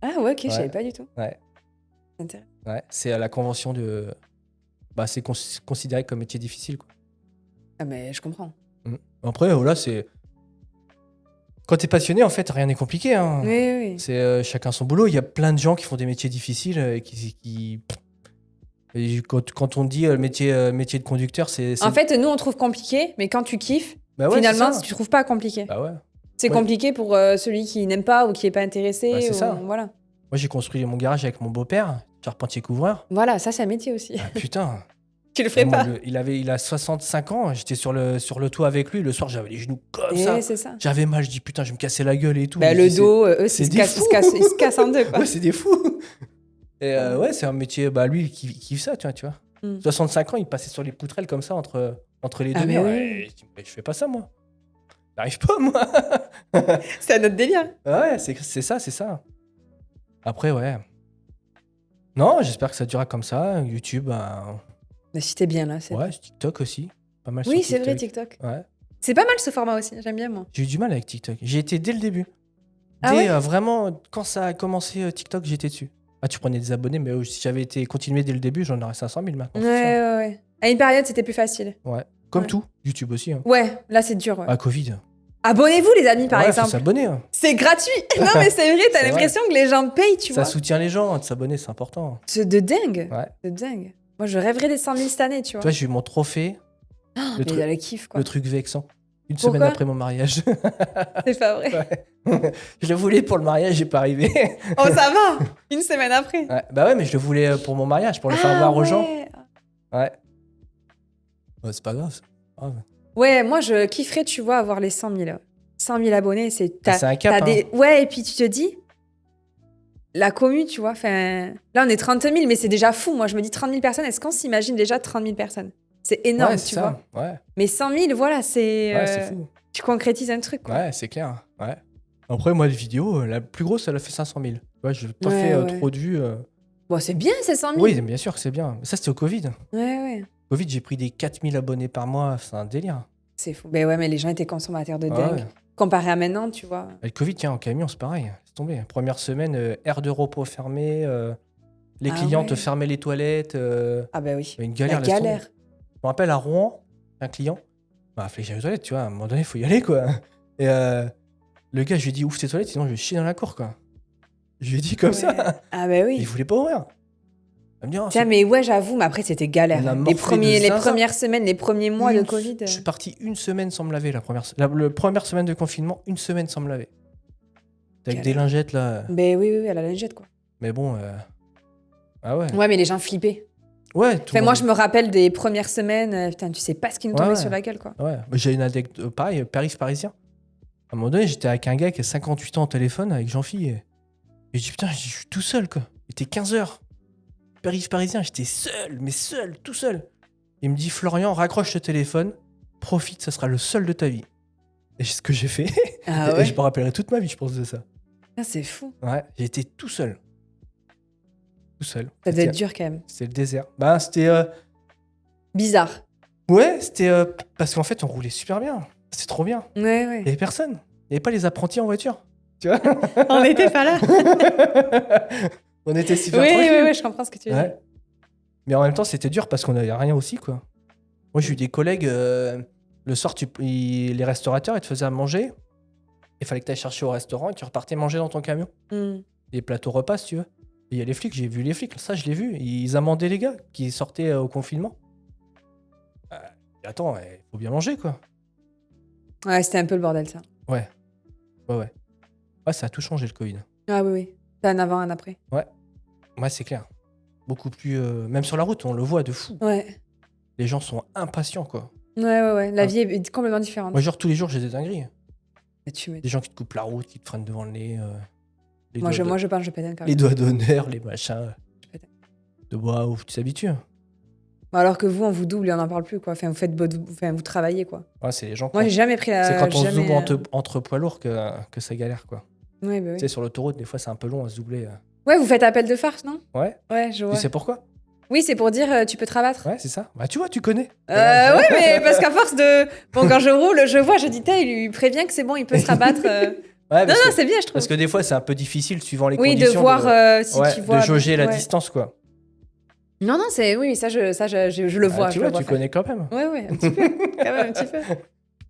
Ah ouais, ok, je Ouais. savais pas du tout. Ouais. C'est intéressant. Ouais. C'est à la convention de. Bah, c'est considéré comme métier difficile, quoi. Ah, mais je comprends. Après, voilà, c'est. Quand t'es passionné, en fait, rien n'est compliqué. Hein. Oui. C'est chacun son boulot. Il y a plein de gens qui font des métiers difficiles et et quand on dit métier de conducteur, c'est. En fait, nous, on trouve compliqué, mais quand tu kiffes, Bah ouais, finalement, c'est ça. tu trouves pas compliqué. Bah ouais. C'est Ouais. compliqué pour celui qui n'aime pas ou qui est pas intéressé. Bah, c'est ou- ça. Voilà. Moi, j'ai construit mon garage avec mon beau-père, charpentier couvreur. Voilà, ça, c'est un métier aussi. Ah, putain. Tu le ferais Moi, pas. il a 65 ans. J'étais sur le toit avec lui. Le soir, j'avais les genoux comme ça. C'est ça. J'avais mal. Je dis putain, je vais me casser la gueule et tout. Bah, Je le dis, dos, eux, c'est ils se des cassent- fous. ils se cassent en deux, quoi. Ouais, c'est des fous. Et ouais, c'est un métier. Bah, lui, il kiffe ça, tu vois. 65 ans, il passait sur les poutrelles comme ça entre les Ah, deux mais murs. oui. Ouais, je dis, mais je fais pas ça, moi. J'arrive pas, moi. C'est un autre délire. Ouais, c'est ça. Après, ouais. Non, j'espère que ça durera comme ça. YouTube, bah, Mais si t'es bien là, c'est ouais, TikTok aussi. pas mal sur Oui, TikTok. c'est vrai, TikTok. Ouais. C'est pas mal ce format aussi, j'aime bien moi. J'ai eu du mal avec TikTok. J'y étais dès le début. Ah ouais Vraiment, quand ça a commencé TikTok, j'étais dessus. Ah, tu prenais des abonnés, mais si j'avais été continué dès le début, j'en aurais 500 000 maintenant. Ouais. À une période, c'était plus facile. Ouais. Comme Ouais. tout. YouTube aussi. Hein. Ouais, là c'est dur. Ouais. Ah, Covid. Abonnez-vous les amis par Ouais, exemple. faut s'abonner. Hein. C'est gratuit. Non mais c'est vrai, t'as C'est l'impression que les gens payent, tu Ça vois. soutient les gens, de s'abonner, c'est important. C'est de dingue. Ouais. De dingue. Moi je rêverais des 100 000 cette année, tu vois. Tu vois, j'ai eu mon trophée, Mais le, truc, il y a le kiff quoi. le truc vexant. Une Pourquoi semaine après mon mariage. C'est pas vrai. Je le voulais pour le mariage, j'ai pas arrivé. Oh ça va. Une semaine après. Ouais. Bah ouais, mais je le voulais pour mon mariage, pour le faire voir aux gens. Ouais. Ouais, c'est pas grave. Grave. Ouais, moi je kifferais, tu vois, avoir les 100 000. 100 000 abonnés, c'est... C'est un cap. Hein. Ouais, et puis tu te dis, la commu, tu vois, enfin... Là, on est 30 000, mais c'est déjà fou. Moi, je me dis 30 000 personnes, est-ce qu'on s'imagine déjà 30 000 personnes? C'est énorme, ouais, tu ça. vois. Ouais. Mais 100 000, voilà, c'est... Ouais, c'est fou. Tu concrétises un truc, quoi. Ouais, c'est clair. Ouais. Après, moi, les vidéos, la plus grosse, elle a fait 500 000. Ouais, je n'ai pas fait trop de vues. Bon, c'est bien, c'est 100 000. Oui, bien sûr que c'est bien. Mais ça, c'était au Covid. Ouais. Covid, j'ai pris des 4000 abonnés par mois. C'est un délire. C'est fou. Mais ouais, mais les gens étaient consommateurs de dingue. Ouais. Comparé à maintenant, tu vois. Et le Covid, tiens, en camion, c'est pareil. C'est tombé. Première semaine, aire de repos fermée. Les clients te fermaient les toilettes. Ah bah oui. Une galère. La galère. Je me rappelle à Rouen, un client. Bah, fallait que j'aille aux toilettes, tu vois. À un moment donné, il faut y aller, quoi. Et le gars, je lui ai dit, ouvre tes toilettes, sinon je vais chier dans la cour, quoi. Je lui ai dit comme ça. Ah bah oui. Il voulait pas ouvrir. Elle me dit, oh, tiens, mais ouais, j'avoue, mais après, c'était galère. Les premières semaines, les premiers mois de Covid. Je suis parti une semaine sans me laver, la première semaine de confinement, une semaine sans me laver. Avec des lingettes, là. Ben oui, à la lingette, quoi. Mais bon, ah ouais. Ouais, mais les gens flippaient. Ouais, enfin, moi, je me rappelle des premières semaines, putain, tu sais pas ce qui nous tombait sur la gueule, quoi. Ouais, j'ai une anecdote, pareil, périph' parisien. À un moment donné, j'étais avec un gars qui a 58 ans au téléphone, avec Jean-Phi, et je dis, putain, je suis tout seul, quoi. Il était 15h. Périph' parisien, j'étais seul, mais seul, tout seul. Il me dit, Florian, raccroche le téléphone, profite, ça sera le seul de ta vie. Et c'est ce que j'ai fait. Ah ouais. Et je me rappellerai toute ma vie, je pense, de ça. Ah, c'est fou. Ouais, j'ai été tout seul. Tout seul. Ça devait être dur quand même. C'était le désert. Bah, c'était... bizarre. Ouais, c'était... parce qu'en fait, on roulait super bien. C'était trop bien. Ouais. Il n'y avait personne. Il n'y avait pas les apprentis en voiture. Tu vois. On n'était pas là. On était super tranquilles. Oui, je comprends ce que tu veux dire. Mais en même temps, c'était dur parce qu'on n'avait rien aussi, quoi. Moi, j'ai eu des collègues... le soir, les restaurateurs, ils te faisaient à manger. Il fallait que tu ailles chercher au restaurant et tu repartais manger dans ton camion. Les plateaux repas, si tu veux. Et il y a les flics, j'ai vu les flics. Ça, je l'ai vu. Ils amendaient les gars qui sortaient au confinement. Attends, il faut bien manger, quoi. Ouais, c'était un peu le bordel, ça. Ouais, ça a tout changé, le Covid. Ah oui. C'est un avant, un après. Ouais, c'est clair. Beaucoup plus... même sur la route, on le voit de fou. Ouais. Les gens sont impatients, quoi. Ouais. La vie est complètement différente. Moi, genre, tous les jours, j'ai des dingueries. Des gens qui te coupent la route, qui te freinent devant le nez. Moi, je pense, je pète un câble. Les doigts d'honneur, les machins. Je pète. Waouh, tu t'habitues. Alors que vous, on vous double et on n'en parle plus, quoi. Enfin, vous travaillez, quoi. Ouais, c'est les gens. Moi, j'ai jamais pris la... C'est quand on se double entre poids lourds que ça galère, quoi. Ouais, bah oui. Tu sais, sur l'autoroute, des fois, c'est un peu long à se doubler. Ouais, vous faites appel de farce, non? Ouais. Ouais, je vois. Tu sais pourquoi? Oui, c'est pour dire tu peux te rabattre. Ouais, c'est ça. Bah, tu vois, tu connais. Ouais, mais parce qu'à force de... Bon, quand je roule, je vois, je dis, il lui prévient que c'est bon, il peut se rabattre. Ouais, non, c'est bien, je trouve. Parce que des fois, c'est un peu difficile, suivant les conditions. Oui, de voir si tu vois... De jauger la distance, quoi. Non, c'est... Oui, ça, je le vois. Tu vois, tu connais quand même. Ouais, un petit peu. Quand même, un petit peu.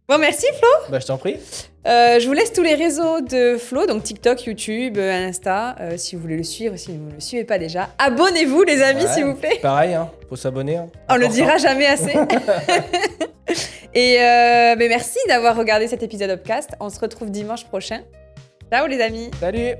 Bon, merci, Flo. Bah, je t'en prie. Je vous laisse tous les réseaux de Flo, donc TikTok, YouTube, Insta, si vous voulez le suivre, si vous ne le suivez pas déjà. Abonnez-vous, les amis, s'il vous plaît. Pareil, faut s'abonner. On le dira jamais assez. Et merci d'avoir regardé cet épisode Upcast. On se retrouve dimanche prochain. Ciao, les amis. Salut.